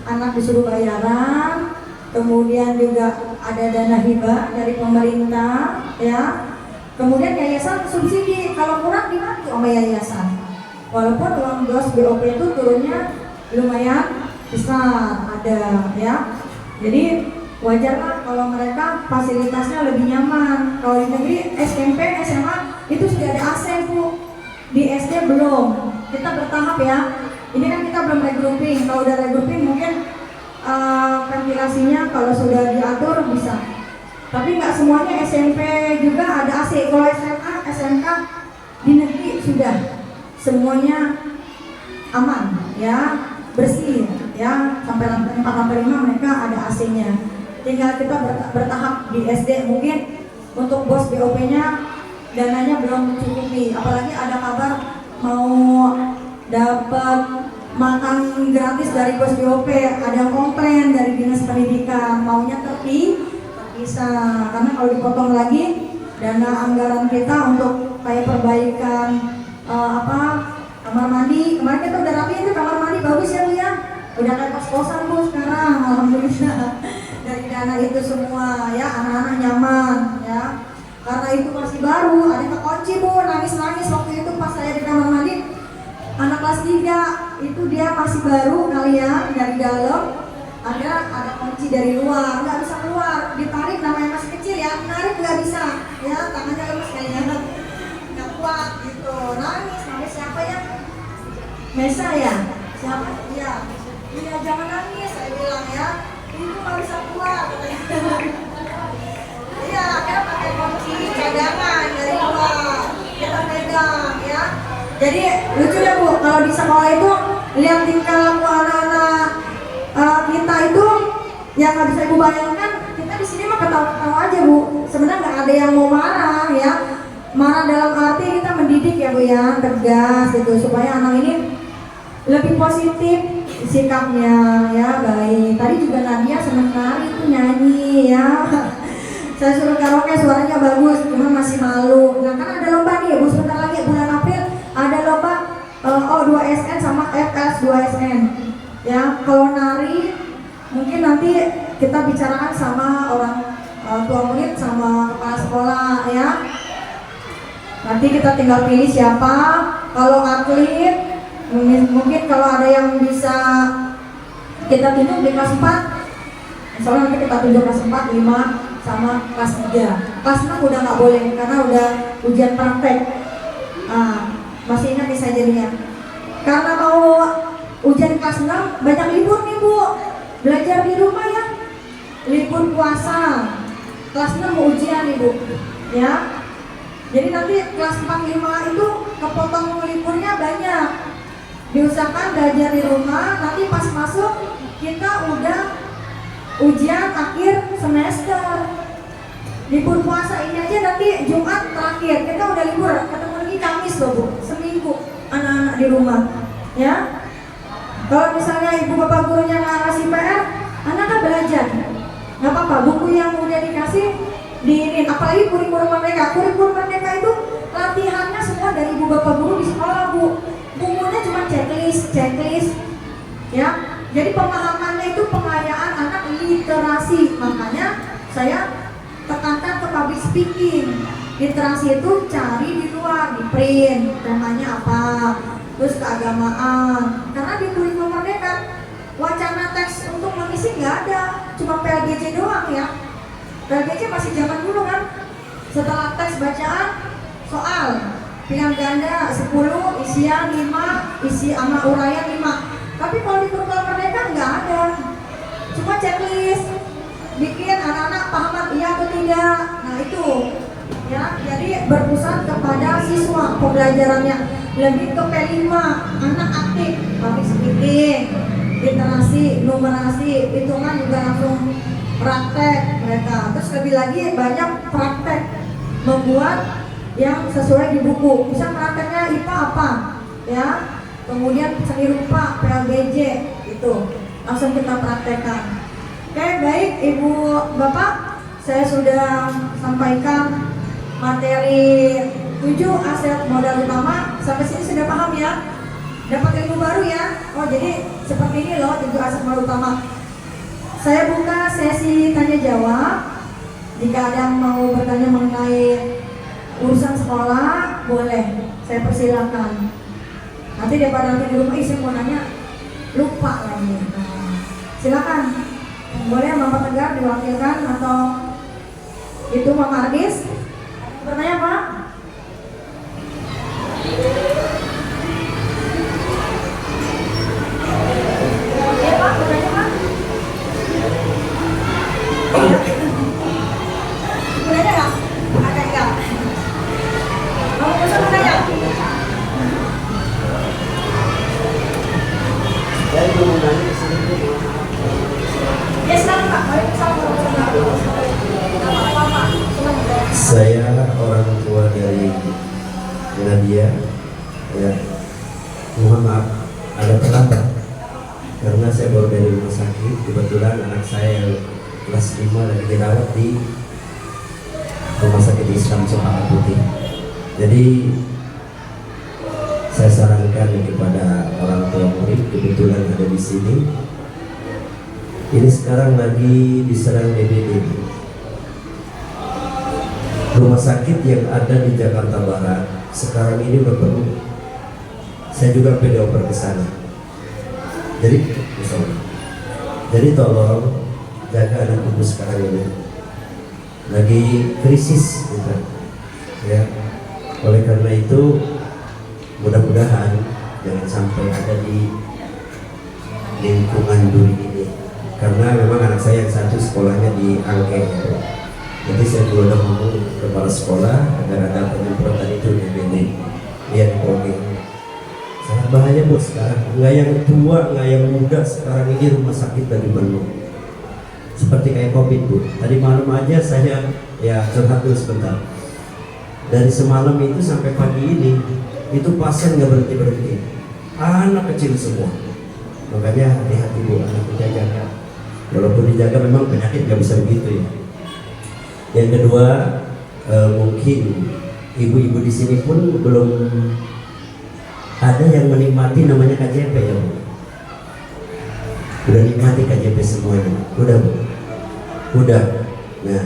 anak disuruh bayaran, kemudian juga ada dana hibah dari pemerintah ya. Kemudian yayasan subsidi, kalau kurang dibantu sama yayasan. Walaupun uang BOS BOP itu turunnya lumayan besar ada ya. Jadi wajarlah kalau mereka fasilitasnya lebih nyaman. Kalau di negeri SMP, SMA itu sudah ada AC Bu, di SD belum. Kita bertahap ya. Ini kan kita belum regrouping. Kalau udah regrouping mungkin ventilasinya kalau sudah diatur bisa. Tapi nggak semuanya SMP juga ada AC. Kalau SMA, SMK di negeri sudah semuanya aman ya, bersih ya, sampai lantai 4 lantai 5 mereka ada AC-nya. Tinggal kita bertahap di SD, mungkin untuk BOS BOP-nya dananya belum mencukupi, apalagi ada kabar mau dapat makan gratis dari BOS BOP, ada komplain dari dinas pendidikan, maunya terpisah, karena kalau dipotong lagi dana anggaran kita untuk kayak perbaikan kamar mandi. Kemarin kita udah rapiin tuh kamar mandi, bagus ya Bu ya, udah kayak kos-kosan Bu sekarang, alhamdulillah. Dari dana itu semua ya, anak-anak nyaman ya, karena itu masih baru, ada kekunci Bu, nangis-nangis waktu itu pas saya di kamar mandi. Anak kelas 3 itu dia masih baru kali ya, dari dalam ada kunci dari luar, nggak bisa keluar, ditarik, namanya masih kecil ya, narik nggak bisa ya, tangannya lemes kayaknya, nggak kuat gitu, nangis siapa ya? Mesa ya? Siapa? Iya. Iya, jangan nangis, saya bilang ya. Ibu nggak bisa kuat. Iya, kita pakai kunci cadangan dari luar, kita pegang ya. Jadi lucu ya Bu, kalau di sekolah itu lihat tingkah laku anak-anak kita itu yang nggak bisa Ibu bayangkan. Kita di sini mah ketawa-ketawa aja Bu. Sebenarnya nggak ada yang mau marah ya. Marah dalam arti kita mendidik ya Bu ya, tegas gitu supaya anak ini lebih positif sikapnya ya, baik. Tadi juga Nadia senang nari itu, nyanyi ya. Saya suruh karaoke, suaranya bagus, cuma masih malu. Nah kan ada lomba nih Bu, sebentar lagi bulan April ada lomba O2SN sama FS2SN. Ya, kalau nari mungkin nanti kita bicarakan sama orang tua murid sama kepala sekolah ya. Nanti kita tinggal pilih siapa. Kalau atlet mungkin kalau ada yang bisa kita tunjuk di kelas 4, misalnya nanti kita tunjuk kelas 4, 5 sama kelas 3. Kelas 6 udah nggak boleh karena udah ujian praktek. Masih ingat nih saya jadinya. Karena mau ujian kelas 6 banyak libur nih Bu. Belajar di rumah ya. Libur puasa. Kelas 6 mau ujian nih Bu. Ya. Jadi nanti kelas 4, 5 itu kepotong liburnya banyak. Diusahakan belajar di rumah, nanti pas masuk kita udah ujian akhir semester. Libur puasa ini aja nanti Jumat terakhir, kita udah libur, ketemu lagi Kamis loh Bu, seminggu anak-anak di rumah ya. Kalau misalnya ibu bapak gurunya nggak ngasih PR, anak kan belajar, nggak apa-apa, buku yang udah dikasih diinin, apalagi kurikulum merdeka itu latihannya semua dari ibu bapak guru di sekolah Bu. Bukunya cuma checklist ya. Jadi pemahamannya itu pengayaan anak literasi. Makanya saya tekankan ke public speaking. Literasi itu cari di luar, di print, temanya apa, terus keagamaan. Karena di kurikulum merdeka wacana teks untuk mengisi nggak ada, cuma PLGJ doang ya. PLGJ masih zaman dulu kan. Setelah teks bacaan, soal pilihan ganda 10, isian 5, isi sama uraian 5. Tapi kalau di kurikulum merdeka nggak ada, cuma checklist, bikin anak-anak paham iya atau tidak. Nah itu ya, jadi berpusat kepada siswa, pembelajarannya lebih ke P5, anak aktif, public speaking, literasi, numerasi, hitungan juga langsung praktek mereka. Terus lebih lagi banyak praktek membuat yang sesuai di buku. Bisa prakteknya IPA apa ya, kemudian seni rupa, PLGJ itu langsung kita praktekkan. Oke, baik Ibu Bapak, saya sudah sampaikan materi 7 aset modal utama. Sampai sini sudah paham ya? Dapat ilmu baru ya? Oh jadi seperti ini loh 7 aset modal utama. Saya buka sesi tanya jawab. Jika ada yang mau bertanya mengenai urusan sekolah, boleh, saya persilakan. Nanti daripada nanti di rumah saya mau nanya lupa lagi. Nah, silakan, boleh Bapak Tegar diwakilkan atau itu Mama Ardis bertanya Pak? Iya Pak, bertanya Pak? Bertanya nggak? Ada nggak? Kamu bisa bertanya? Saya belum nanya sedikit. Ya silakan Pak, mari kita Saya orang tua dari Nadia. Ya, mohon maaf ada terlambat karena saya baru dari rumah sakit. Kebetulan anak saya yang kelas 5 lagi dirawat di rumah sakit Islam Cempaka Putih. Jadi saya sarankan kepada orang tua murid, kebetulan ada di sini. Ini sekarang lagi diserang DBD. Rumah sakit yang ada di Jakarta Barat sekarang ini berpenuh. Saya juga pedih oper ke sana. Jadi tolong jaga anak ibu sekarang ini. Lagi krisis gitu. Ya. Oleh karena itu mudah-mudahan jangan sampai ada di lingkungan Duri ini, karena memang anak saya yang satu sekolahnya di Angke ya. Jadi saya juga udah ngomong ke kepala sekolah agar ada penyemprotan itu di BD, lihat di Pogeng. Sangat bahaya bos sekarang, nggak yang tua, nggak yang muda, sekarang ini rumah sakit dari penuh. Seperti kayak COVID bu, tadi malam aja saya ya curhat dulu sebentar. Dari semalam itu sampai pagi ini, itu pasien nggak berhenti, anak kecil semua. Makanya hati-hati bu, anak dijaga. Walaupun dijaga memang penyakit nggak bisa begitu ya. Yang kedua, mungkin ibu-ibu di sini pun belum ada yang menikmati namanya KJP ya bu. Udah nikmati KJP semuanya, udah bu, udah. Nah,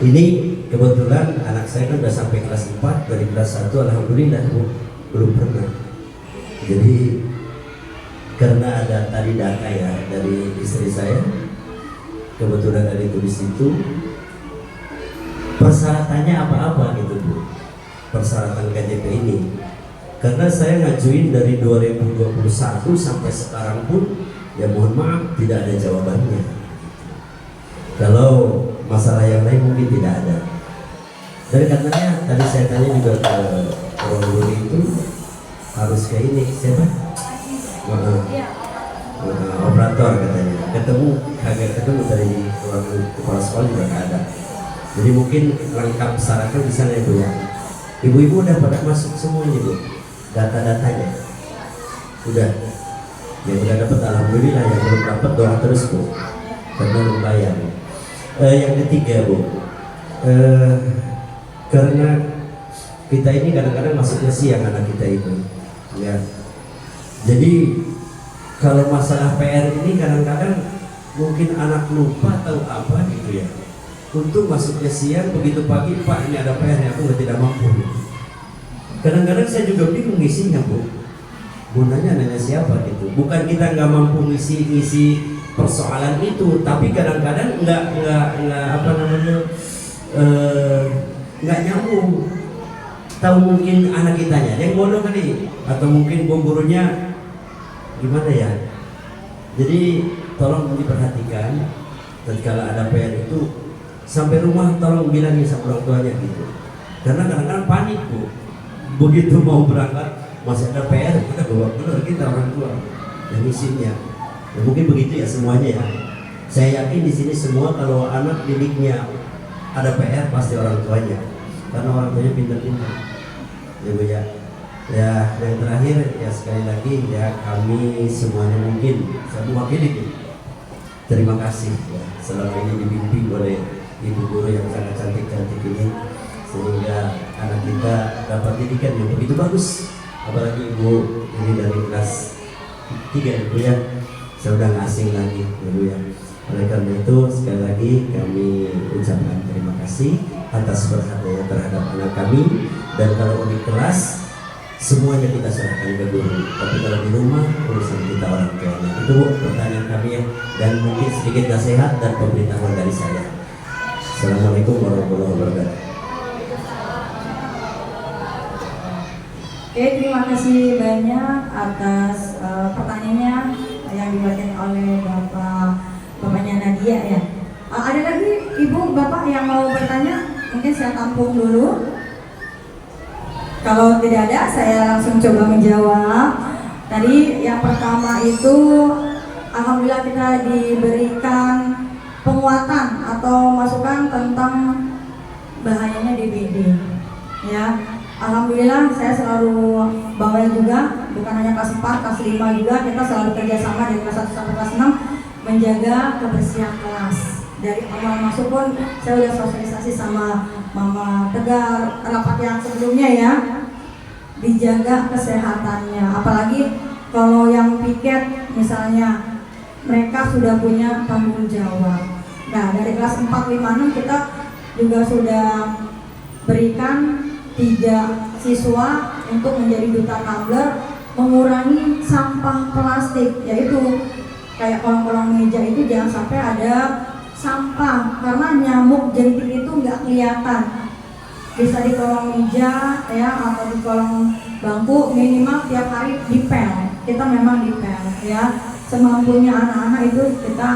ini kebetulan anak saya kan udah sampai kelas 4, dari kelas 1 alhamdulillah bu, belum pernah. Jadi karena ada tadi data ya dari istri saya, kebetulan ada itu di situ. Persyaratannya apa-apa gitu bu, persyaratan KJP ini. Karena saya ngajuin dari 2021 sampai sekarang pun, ya mohon maaf tidak ada jawabannya. Kalau masalah yang lain mungkin tidak ada. Dan katanya tadi saya tanya juga ke orang guru itu harus ke ini siapa? Operator katanya. Kagak ketemu dari orang kepala sekolah juga nggak ada. Jadi mungkin lengkap syaratnya di sana ibu ya. Ibu-ibu udah pada masuk semuanya bu, data-datanya. Udah. Yang udah dapat alhamdulillah, yang belum dapat doa terus bu, karena lumayan. Yang ketiga bu, karena kita ini kadang-kadang masuknya siang anak kita itu, ya. Jadi kalau masalah PR ini kadang-kadang mungkin anak lupa atau apa gitu ya. Untuk masuknya siang, begitu pagi Pak ini ada PR yang aku tidak mampu. Kadang-kadang saya juga bingung ngisinya bu. Gunanya nanya siapa gitu. Bukan kita nggak mampu ngisi persoalan itu, tapi kadang-kadang nggak apa namanya nggak nyambung. Tahu mungkin anak kitanya yang bodoh kali, atau mungkin gurunya gimana ya. Jadi tolong diperhatikan. Dan kalau ada PR itu sampai rumah tolong bilangin sama orang tuanya gitu. Karena kadang-kadang panik bu. Begitu mau berangkat masih ada PR, kita bawa benar kita orang tua yang isinya. Ya, mungkin begitu ya semuanya ya. Saya yakin di sini semua kalau anak didiknya ada PR pasti orang tuanya, karena orang tuanya pintar-pintar. Ya bu ya. Ya yang terakhir ya sekali lagi ya kami semuanya mungkin saya mewakili. Terima kasih ya selama ini dibimbing oleh ibu guru yang sangat cantik-cantik ini, sehingga anak kita dapat didikan yang begitu bagus. Apalagi ibu ini dari kelas 3 ibu ya, saya udah nggak asing lagi ibu ya. Oleh karena itu sekali lagi kami ucapkan terima kasih atas perhatiannya terhadap anak kami. Dan kalau di kelas semuanya kita serahkan ke guru, tapi kalau di rumah urusan kita orang tuanya. Itu bu, pertanyaan kami ya, dan mungkin sedikit nasihat dan pemberitahuan dari saya. Assalamualaikum warahmatullahi wabarakatuh. Oke, terima kasih banyak atas pertanyaannya yang diberikan oleh Bapaknya Nadia ya. Ada lagi Ibu, Bapak yang mau bertanya? Mungkin saya tampung dulu. Kalau tidak ada, saya langsung coba menjawab. Tadi yang pertama itu, alhamdulillah kita diberikan penguatan atau masukan tentang bahayanya DBD. Ya, alhamdulillah saya selalu bangga juga, bukan hanya kelas 4, kelas 5 juga, kita selalu kerjasama dari kelas 1 sampai kelas 6 menjaga kebersihan kelas. Dari awal masuk pun saya udah sosialisasi sama Mama Tegar, rapat yang sebelumnya ya, dijaga kesehatannya. Apalagi kalau yang piket misalnya, mereka sudah punya tanggung jawab. Nah dari kelas 4, 5, 6 kita juga sudah berikan 3 siswa untuk menjadi duta tumbler mengurangi sampah plastik, yaitu kayak kolong-kolong meja itu jangan sampai ada sampah, karena nyamuk jentik itu nggak kelihatan. bisa di kolong meja ya atau di kolong bangku, minimal tiap hari dipel. Kita memang dipel ya, semampunya anak-anak itu kita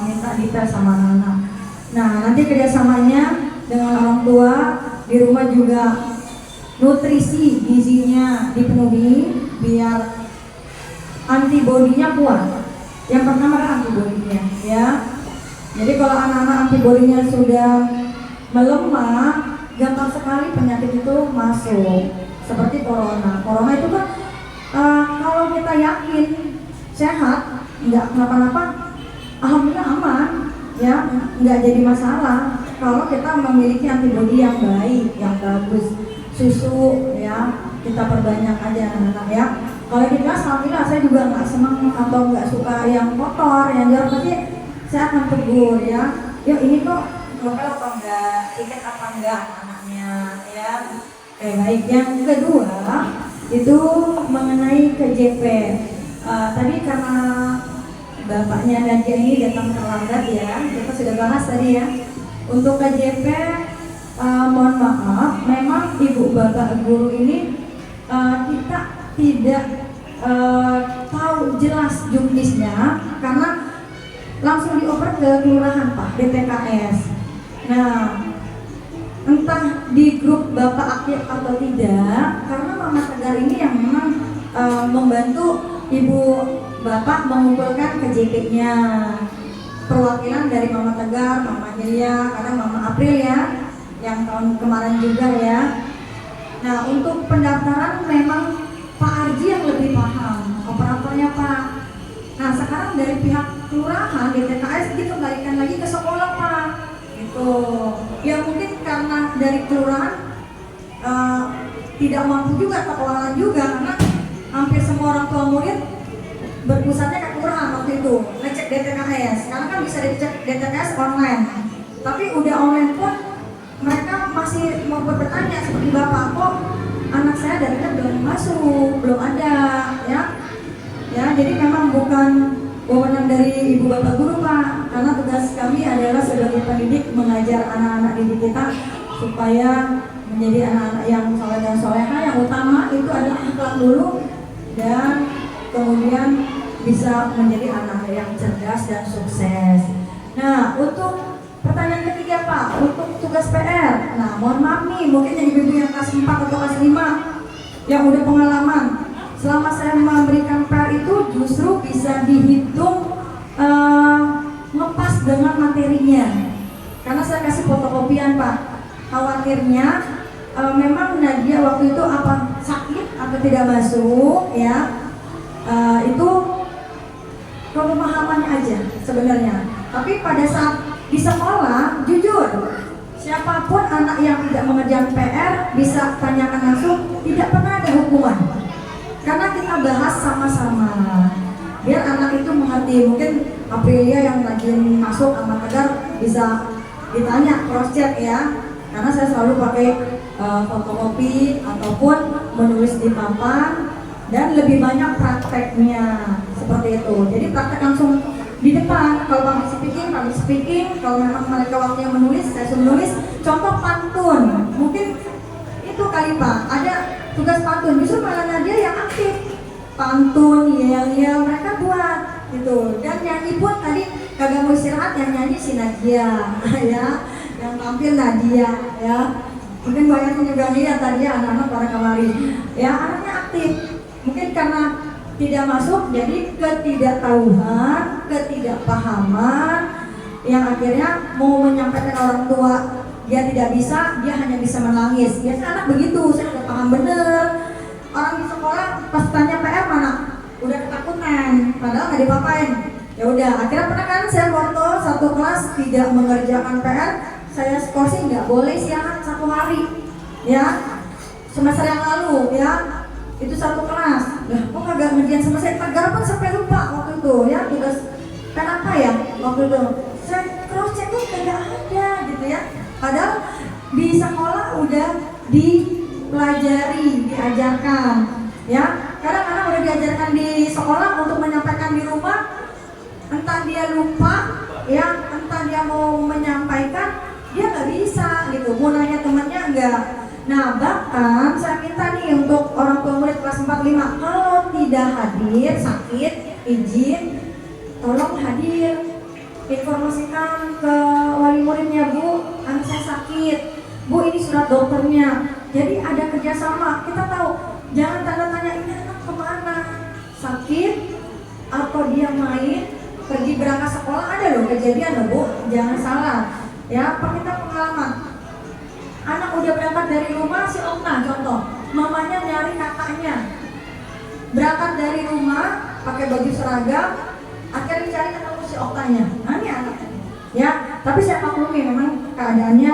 minta dipel sama anak-anak. Nah, nanti kerjasamanya dengan orang tua di rumah juga nutrisi gizinya dipenuhi biar antibodinya kuat. Yang pertama adalah antibodinya ya. Jadi kalau anak-anak antibodinya sudah melemah, gampang sekali penyakit itu masuk. Seperti corona. Corona itu kan kalau kita yakin sehat, nggak kenapa-napa, alhamdulillah aman ya, nggak jadi masalah kalau kita memiliki antibodi yang baik, yang bagus. Susu ya kita perbanyak aja anak-anak ya. Kalau di kelas alhamdulillah saya juga nggak senang atau nggak suka yang kotor, yang jorok, pasti saya akan tegur ya. Yuk ini kok lokal apa enggak, ingat apa enggak anaknya ya. Baik. Yang kedua itu mengenai KJP. Tadi karena bapaknya Nadia ini datang terlambat ya, kita sudah bahas tadi ya. Untuk KJP mohon maaf, memang ibu bapak guru ini kita tidak tahu jelas jumlahnya karena langsung dioper ke kelurahan Pak, DTKS. Nah, entah di grup bapak aktif atau tidak, karena Mama Tegar ini yang memang membantu ibu bapak mengumpulkan KJP-nya. Perwakilan dari Mama Tegar, Mama Hilya, kadang Mama April ya, yang tahun kemarin juga ya. Nah, untuk pendaftaran memang Pak Arji yang lebih paham, operatornya Pak. Nah, sekarang dari pihak kelurahan DTKS dikembalikan lagi ke sekolah Pak. Gitu. Ya mungkin karena dari kelurahan tidak mampu juga atau kewalahan juga, karena hampir semua orang tua murid berpusatnya ke kelurahan waktu itu ngecek DTKS. Sekarang kan bisa dicek DTKS online. Tapi udah online pun mereka masih mau bertanya seperti bapak, kok anak saya data belum masuk, belum ada ya. Ya, jadi memang bukan wewenang dari ibu bapak guru Pak, karena tugas kami adalah sebagai pendidik mengajar anak-anak didik kita supaya menjadi anak-anak yang soleh dan soleha. Yang utama itu adalah akhlak dulu dan kemudian bisa menjadi anak yang cerdas dan sukses. Nah, untuk pertanyaan ketiga Pak, untuk tugas PR. Nah, mohon maaf nih, mungkin yang ibu-ibu yang kelas 4 atau kelas 5 yang udah pengalaman, selama saya memberikan PR itu justru bisa dihitung ngepas dengan materinya. Karena saya kasih fotokopian Pak. Khawatirnya memang Nadia waktu itu apa sakit atau tidak masuk ya, itu pemahamannya aja sebenarnya. Tapi pada saat di sekolah, jujur, siapapun anak yang tidak mengerjakan PR bisa tanyakan langsung, tidak pernah ada hukuman. Karena kita bahas sama-sama, biar anak itu mengerti. Mungkin Aprilia yang rajin masuk sama Tegar bisa ditanya cross check ya. Karena saya selalu pakai fotokopi ataupun menulis di papan dan lebih banyak prakteknya seperti itu. Jadi praktek langsung di depan. Kalau kami speaking, kalau memang mereka waktunya menulis, saya suruh menulis. Contoh pantun, mungkin itu kali Pak, ada tugas pantun, justru malah Nadia yang aktif. Pantun, yel-yel mereka buat gitu. Dan nyanyi pun tadi kagak mau istirahat, yang nyanyi si Nadia ya, yang tampil Nadia ya. Mungkin banyak juga nih yang tadi anak-anak pada kemari ya, anaknya aktif. Mungkin karena tidak masuk, jadi ketidaktahuan, ketidakpahaman yang akhirnya mau menyampaikan orang tua dia tidak bisa, dia hanya bisa menangis. Biasanya anak begitu, saya udah paham bener. Orang di sekolah pas tanya PR mana, udah ketakutan, padahal nggak dipapain. Ya udah, akhirnya pernah kan saya foto satu kelas tidak mengerjakan PR, saya skorsing nggak boleh siaran 1 hari, ya semester yang lalu ya. Itu satu kelas, lah kok kagak ngerjain sama saya, Tegar pun sampai lupa waktu itu ya, tugas kenapa ya waktu itu, saya cross check tuh kagak ada gitu ya. Padahal di sekolah udah dipelajari, diajarkan ya. Kadang-kadang udah diajarkan di sekolah untuk menyampaikan di rumah, entah dia lupa ya, entah dia mau menyampaikan dia nggak bisa gitu, mau nanya temannya enggak. Nah bahkan saya minta nih untuk orang tua murid kelas 4-5, kalau tidak hadir sakit izin, tolong hadir, informasikan ke wali muridnya, Bu, anak saya sakit, Bu ini surat dokternya. Jadi ada kerjasama, kita tahu, jangan tanda tanya ini anak kemana, sakit atau dia main, pergi berangkat sekolah. Ada loh kejadian loh Bu, jangan salah ya. Kita pengalaman, anak udah berangkat dari rumah, si Okta contoh, mamanya nyari kakaknya, berangkat dari rumah pakai baju seragam, akhirnya cari ketemu si Oktanya. Nah ini anaknya ya, tapi saya maklumi memang keadaannya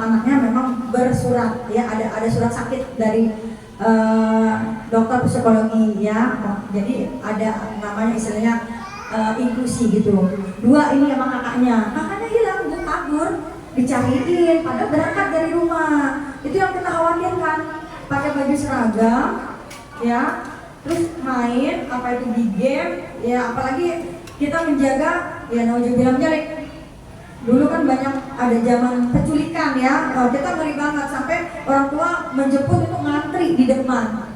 anaknya memang bersurat ya, ada surat sakit dari dokter psikologi ya. Jadi ada namanya istilahnya inklusi gitu. Dua ini emang kakaknya hilang, Bu, kabur, dicariin padahal berangkat dari rumah. Itu yang kita khawatirkan, pakai baju seragam ya, terus main apa itu di game ya, apalagi kita menjaga ya, nauzubillah jalik. Dulu kan banyak ada zaman penculikan ya, kita ngeri banget sampai orang tua menjemput itu ngantri di depan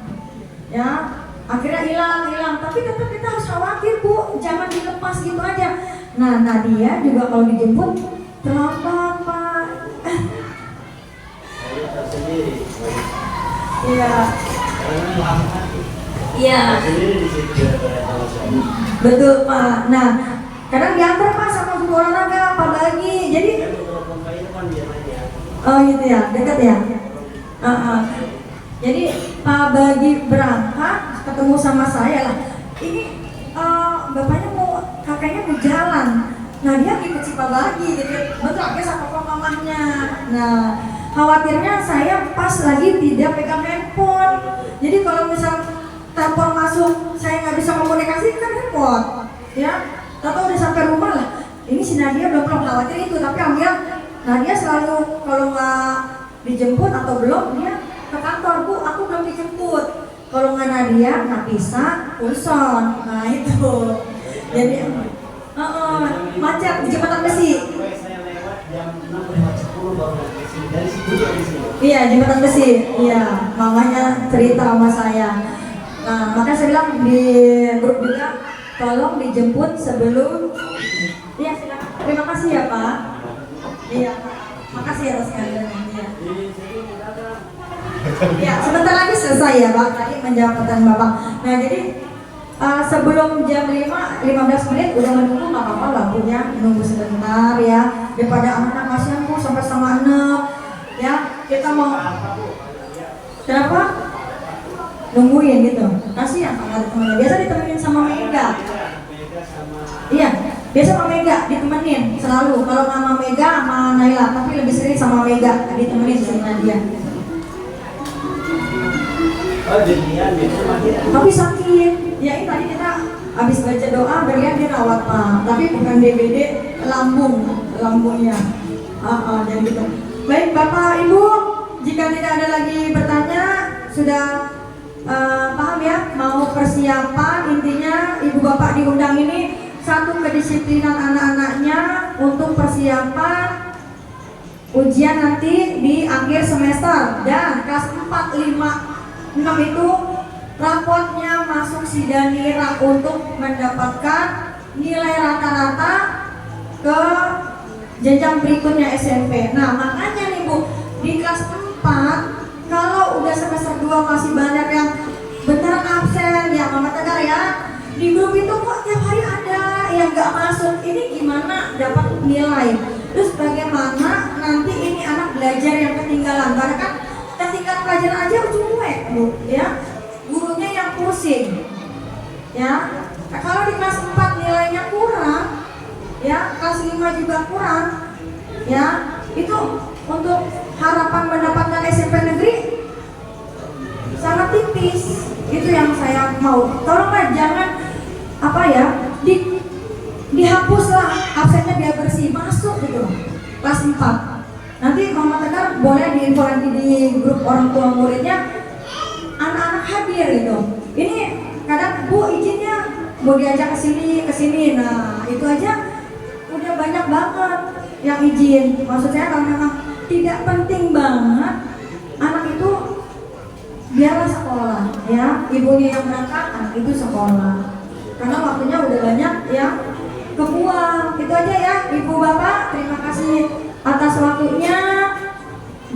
ya, akhirnya hilang, tapi tetap kita harus khawatir Bu, jangan dilepas gitu aja. Nah Nadia juga kalau dijemput terlambat Pak. Iya. Iya. Betul Pak. Nah kadang diantar Pak sama guru olahraga Pak Bagi, jadi oh gitu ya, dekat ya. Jadi Pak Bagi berangkat ketemu sama saya lah. Ini bapaknya kakaknya mau jalan. Nah dia ikut si Pak Bagi gitu, betul aja sama papa mamanya. Nah khawatirnya saya pas lagi tidak pegang handphone. Jadi kalau misal telepon masuk saya nggak bisa komunikasi kan repot ya. Tahu udah sampai rumah lah, ini si Nadia belum khawatir itu, tapi ambil Nadia selalu kalau nggak dijemput atau belum dia ke kantor, Bu aku belum dijemput. Kalau nggak Nadia nggak bisa pulson. Nah itu jadi macet di jembatan besi. Iya jembatan besi, iya mamanya cerita sama saya. Nah makanya saya bilang di grup juga, tolong dijemput sebelum. Iya silakan. Terima kasih ya Pak. Iya, makasih atas kehadirannya. Iya. Ya sebentar lagi selesai ya Pak. Tadi menjawab pertanyaan Bapak. Nah jadi sebelum jam 5:15 menit udah menunggu nggak apa-apa lah Bu ya, menunggu sebentar ya, daripada anak-anak kasihan Bu sampai sama 6 ya. Kita mau kenapa? Nungguin gitu, kasihan sama temennya. Biasa ditemenin sama Mega. Iya, biasa sama Mega ditemenin selalu. Kalau nama Mega sama Naila, tapi lebih sering sama Mega ditemenin si Nadia. Tapi sakit. Ya ini tadi kita habis baca doa berlian dirawat Pak, tapi bukan DBD, lambungnya. Jadi gitu. Baik Bapak Ibu, jika tidak ada lagi bertanya, sudah paham ya, mau persiapan. Intinya Ibu Bapak diundang ini satu kedisiplinan anak-anaknya untuk persiapan ujian nanti di akhir semester. Dan kelas 4, 5, 6 itu rapotnya masuk Sidanira untuk mendapatkan nilai rata-rata ke jenjang berikutnya SMP. Nah makanya nih Bu, di kelas 4 kalau udah semester 2 masih banyak yang beneran absen ya Mama Tegar ya, di grup itu kok tiap hari ada yang gak masuk. Ini gimana dapat nilai? Terus bagaimana nanti ini anak belajar yang ketinggalan? Karena kan ketinggalan pelajaran aja cuek Bu ya, gurunya yang pusing ya. Kalau di kelas 4 nilainya kurang ya, kelas 5 juga kurang ya, itu untuk harapan mendapatkan SMP negeri sangat tipis. Itu yang saya mau. Tolonglah jangan dihapuslah absennya biar bersih, masuk gitu kelas 4. Nanti Mama Tegar boleh diinfo nanti di grup orang tua muridnya, anak-anak hadir gitu. Ini kadang Bu izinnya mau diajak ke sini. Nah itu aja udah banyak banget yang izin. Maksud saya kalau memang tidak penting banget, anak itu biarlah sekolah ya, ibunya yang berangkat, anak itu sekolah. Karena waktunya udah banyak yang kebuang. Itu aja ya Ibu Bapak, terima kasih atas waktunya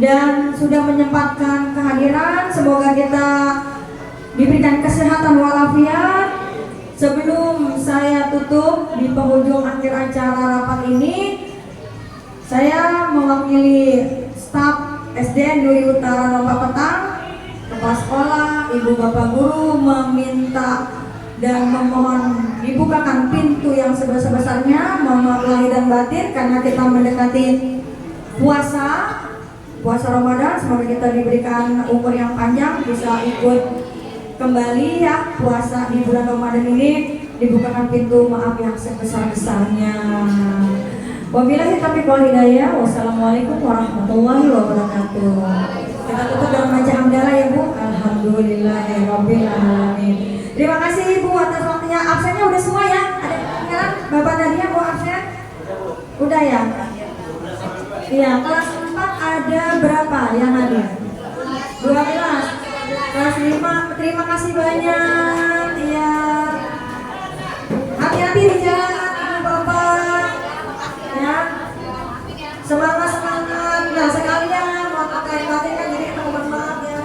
dan sudah menyempatkan kehadiran. Semoga kita diberikan kesehatan walafiat. Sebelum saya tutup di penghujung akhir acara rapat ini, saya mewakili staf SDN Duri Utara Lomba Petang, kepala sekolah, ibu bapak guru meminta dan memohon dibukakan pintu yang sebesar-besarnya, mohon maaf lahir dan batin karena kita mendekati puasa Ramadan. Semoga kita diberikan umur yang panjang, bisa ikut kembali ya puasa di bulan Ramadan ini. Dibukakan pintu maaf yang sebesar-besarnya. Wabillahi taufiq wal hidayah. Wassalamualaikum warahmatullahi wabarakatuh. Kita tutup dengan baca hamdalah ya Bu. Alhamdulillahirabbil alamin. Terima kasih Ibu atas waktunya. Absennya udah semua ya? Ada ketinggalan? Bapak Nadia mau absen? Udah ya? Iya, kelas 4 ada berapa yang hadir? 12. Kelas 5, terima kasih banyak. Iya. Hati-hati di jalan Bapak. Ya. Semangat. Nah, sekalian mau pakai batin kan jadi mohon maaf ya.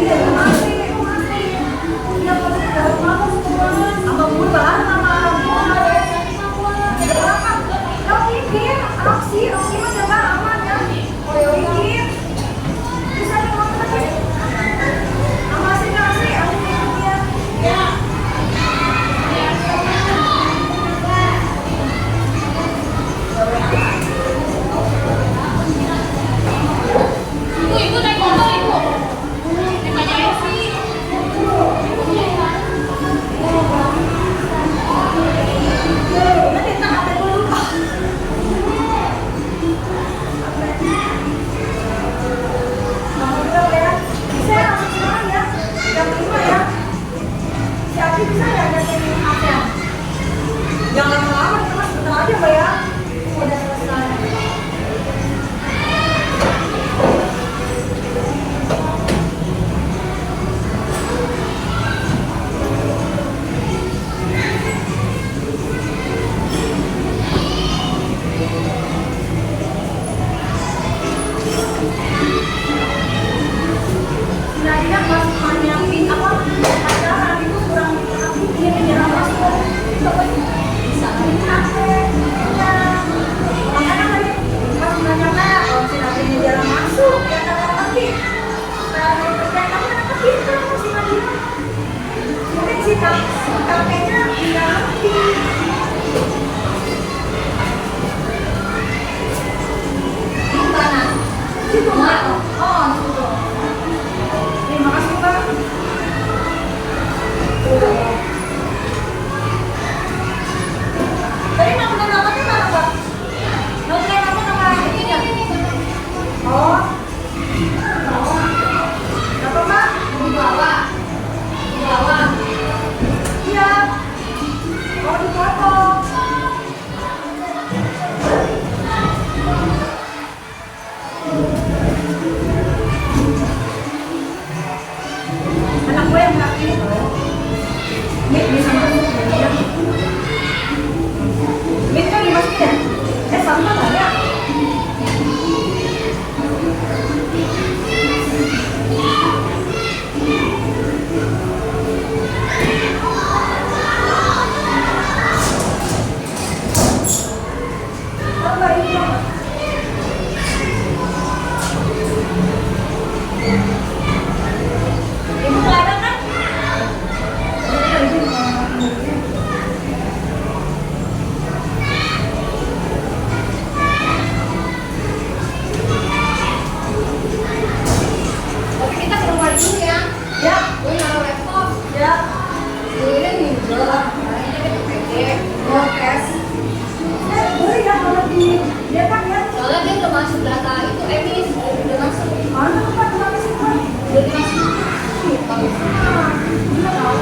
Ayo, Jangan lama-lama, cuma sebentar aja Mbak ya. Udah selesai. Sebenarnya pas nanyain apa pacaran itu kurang aku ingin menyerah masuk. Bisa makanya tadi pas nanya kalau si Nabi jarang masuk ya kata lagi kalau kerja kamu kenapa gitu si Nadia mungkin si kakeknya tidak ngerti. Di mana? Situ Mbak. Oh situ. Terima kasih Mbak. Tadi nama namanya mana Mbak? Nama ini ya? Oh. Apa Mbak? Di bawah. Di bawah. Iya. Oh di foto. Anak gue yang laki Mik bisa masuk ya. Mik kan dimasukin ya? Sama nggak ya? Oh, nggak ini ya? Ibu kelihatan kan? Oke, kita ke rumah dulu ya. Ya, Gue naruh laptop. ya. Gue minjem. Ini kita PD. Gue cash. Boleh ya kalau di dia kan ya. Soalnya dia udah masuk data itu Emis. Udah masuk. Mana tuh Pak? Mana sih Pak? Udah dimasukin. Gila tahu.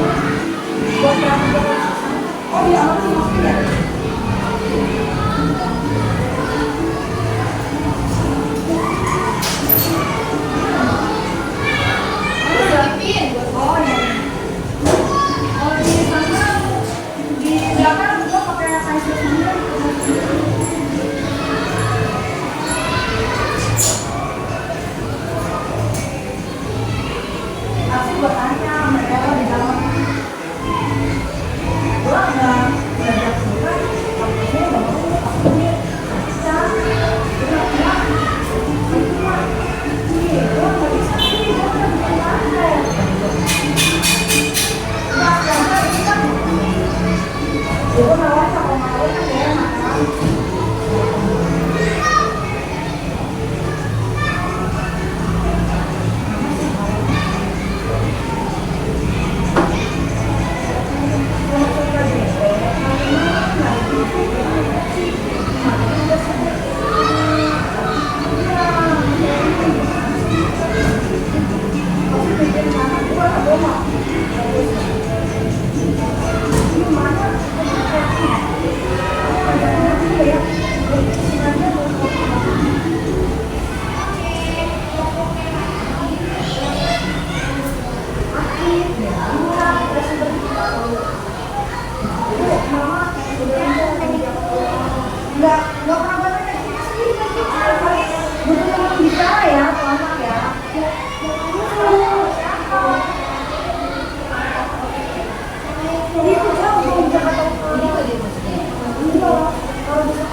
Buat berapa? Oh iya, apa sih maksudnya? Siapin. Oh iya. Oh di sana di belakang gua pakai kain sendiri. Aku buat tanya mereka di dalam. Gua nggak belajar suka. Aku ini nggak mau. Aku ini bisa. Gua bilang, itu mah. Iya, gua nggak bisa sih. Gua nggak bisa pakai. Nggak, karena ini kan. Gua nawar sama mau kan ya, makan. Enggak pernah banget kayak gini sih. Butuh teman bicara ya, kalau anak ya. Jadi itu jauh mau bicara atau Ini kok dia maksudnya. iya, kalau bisa.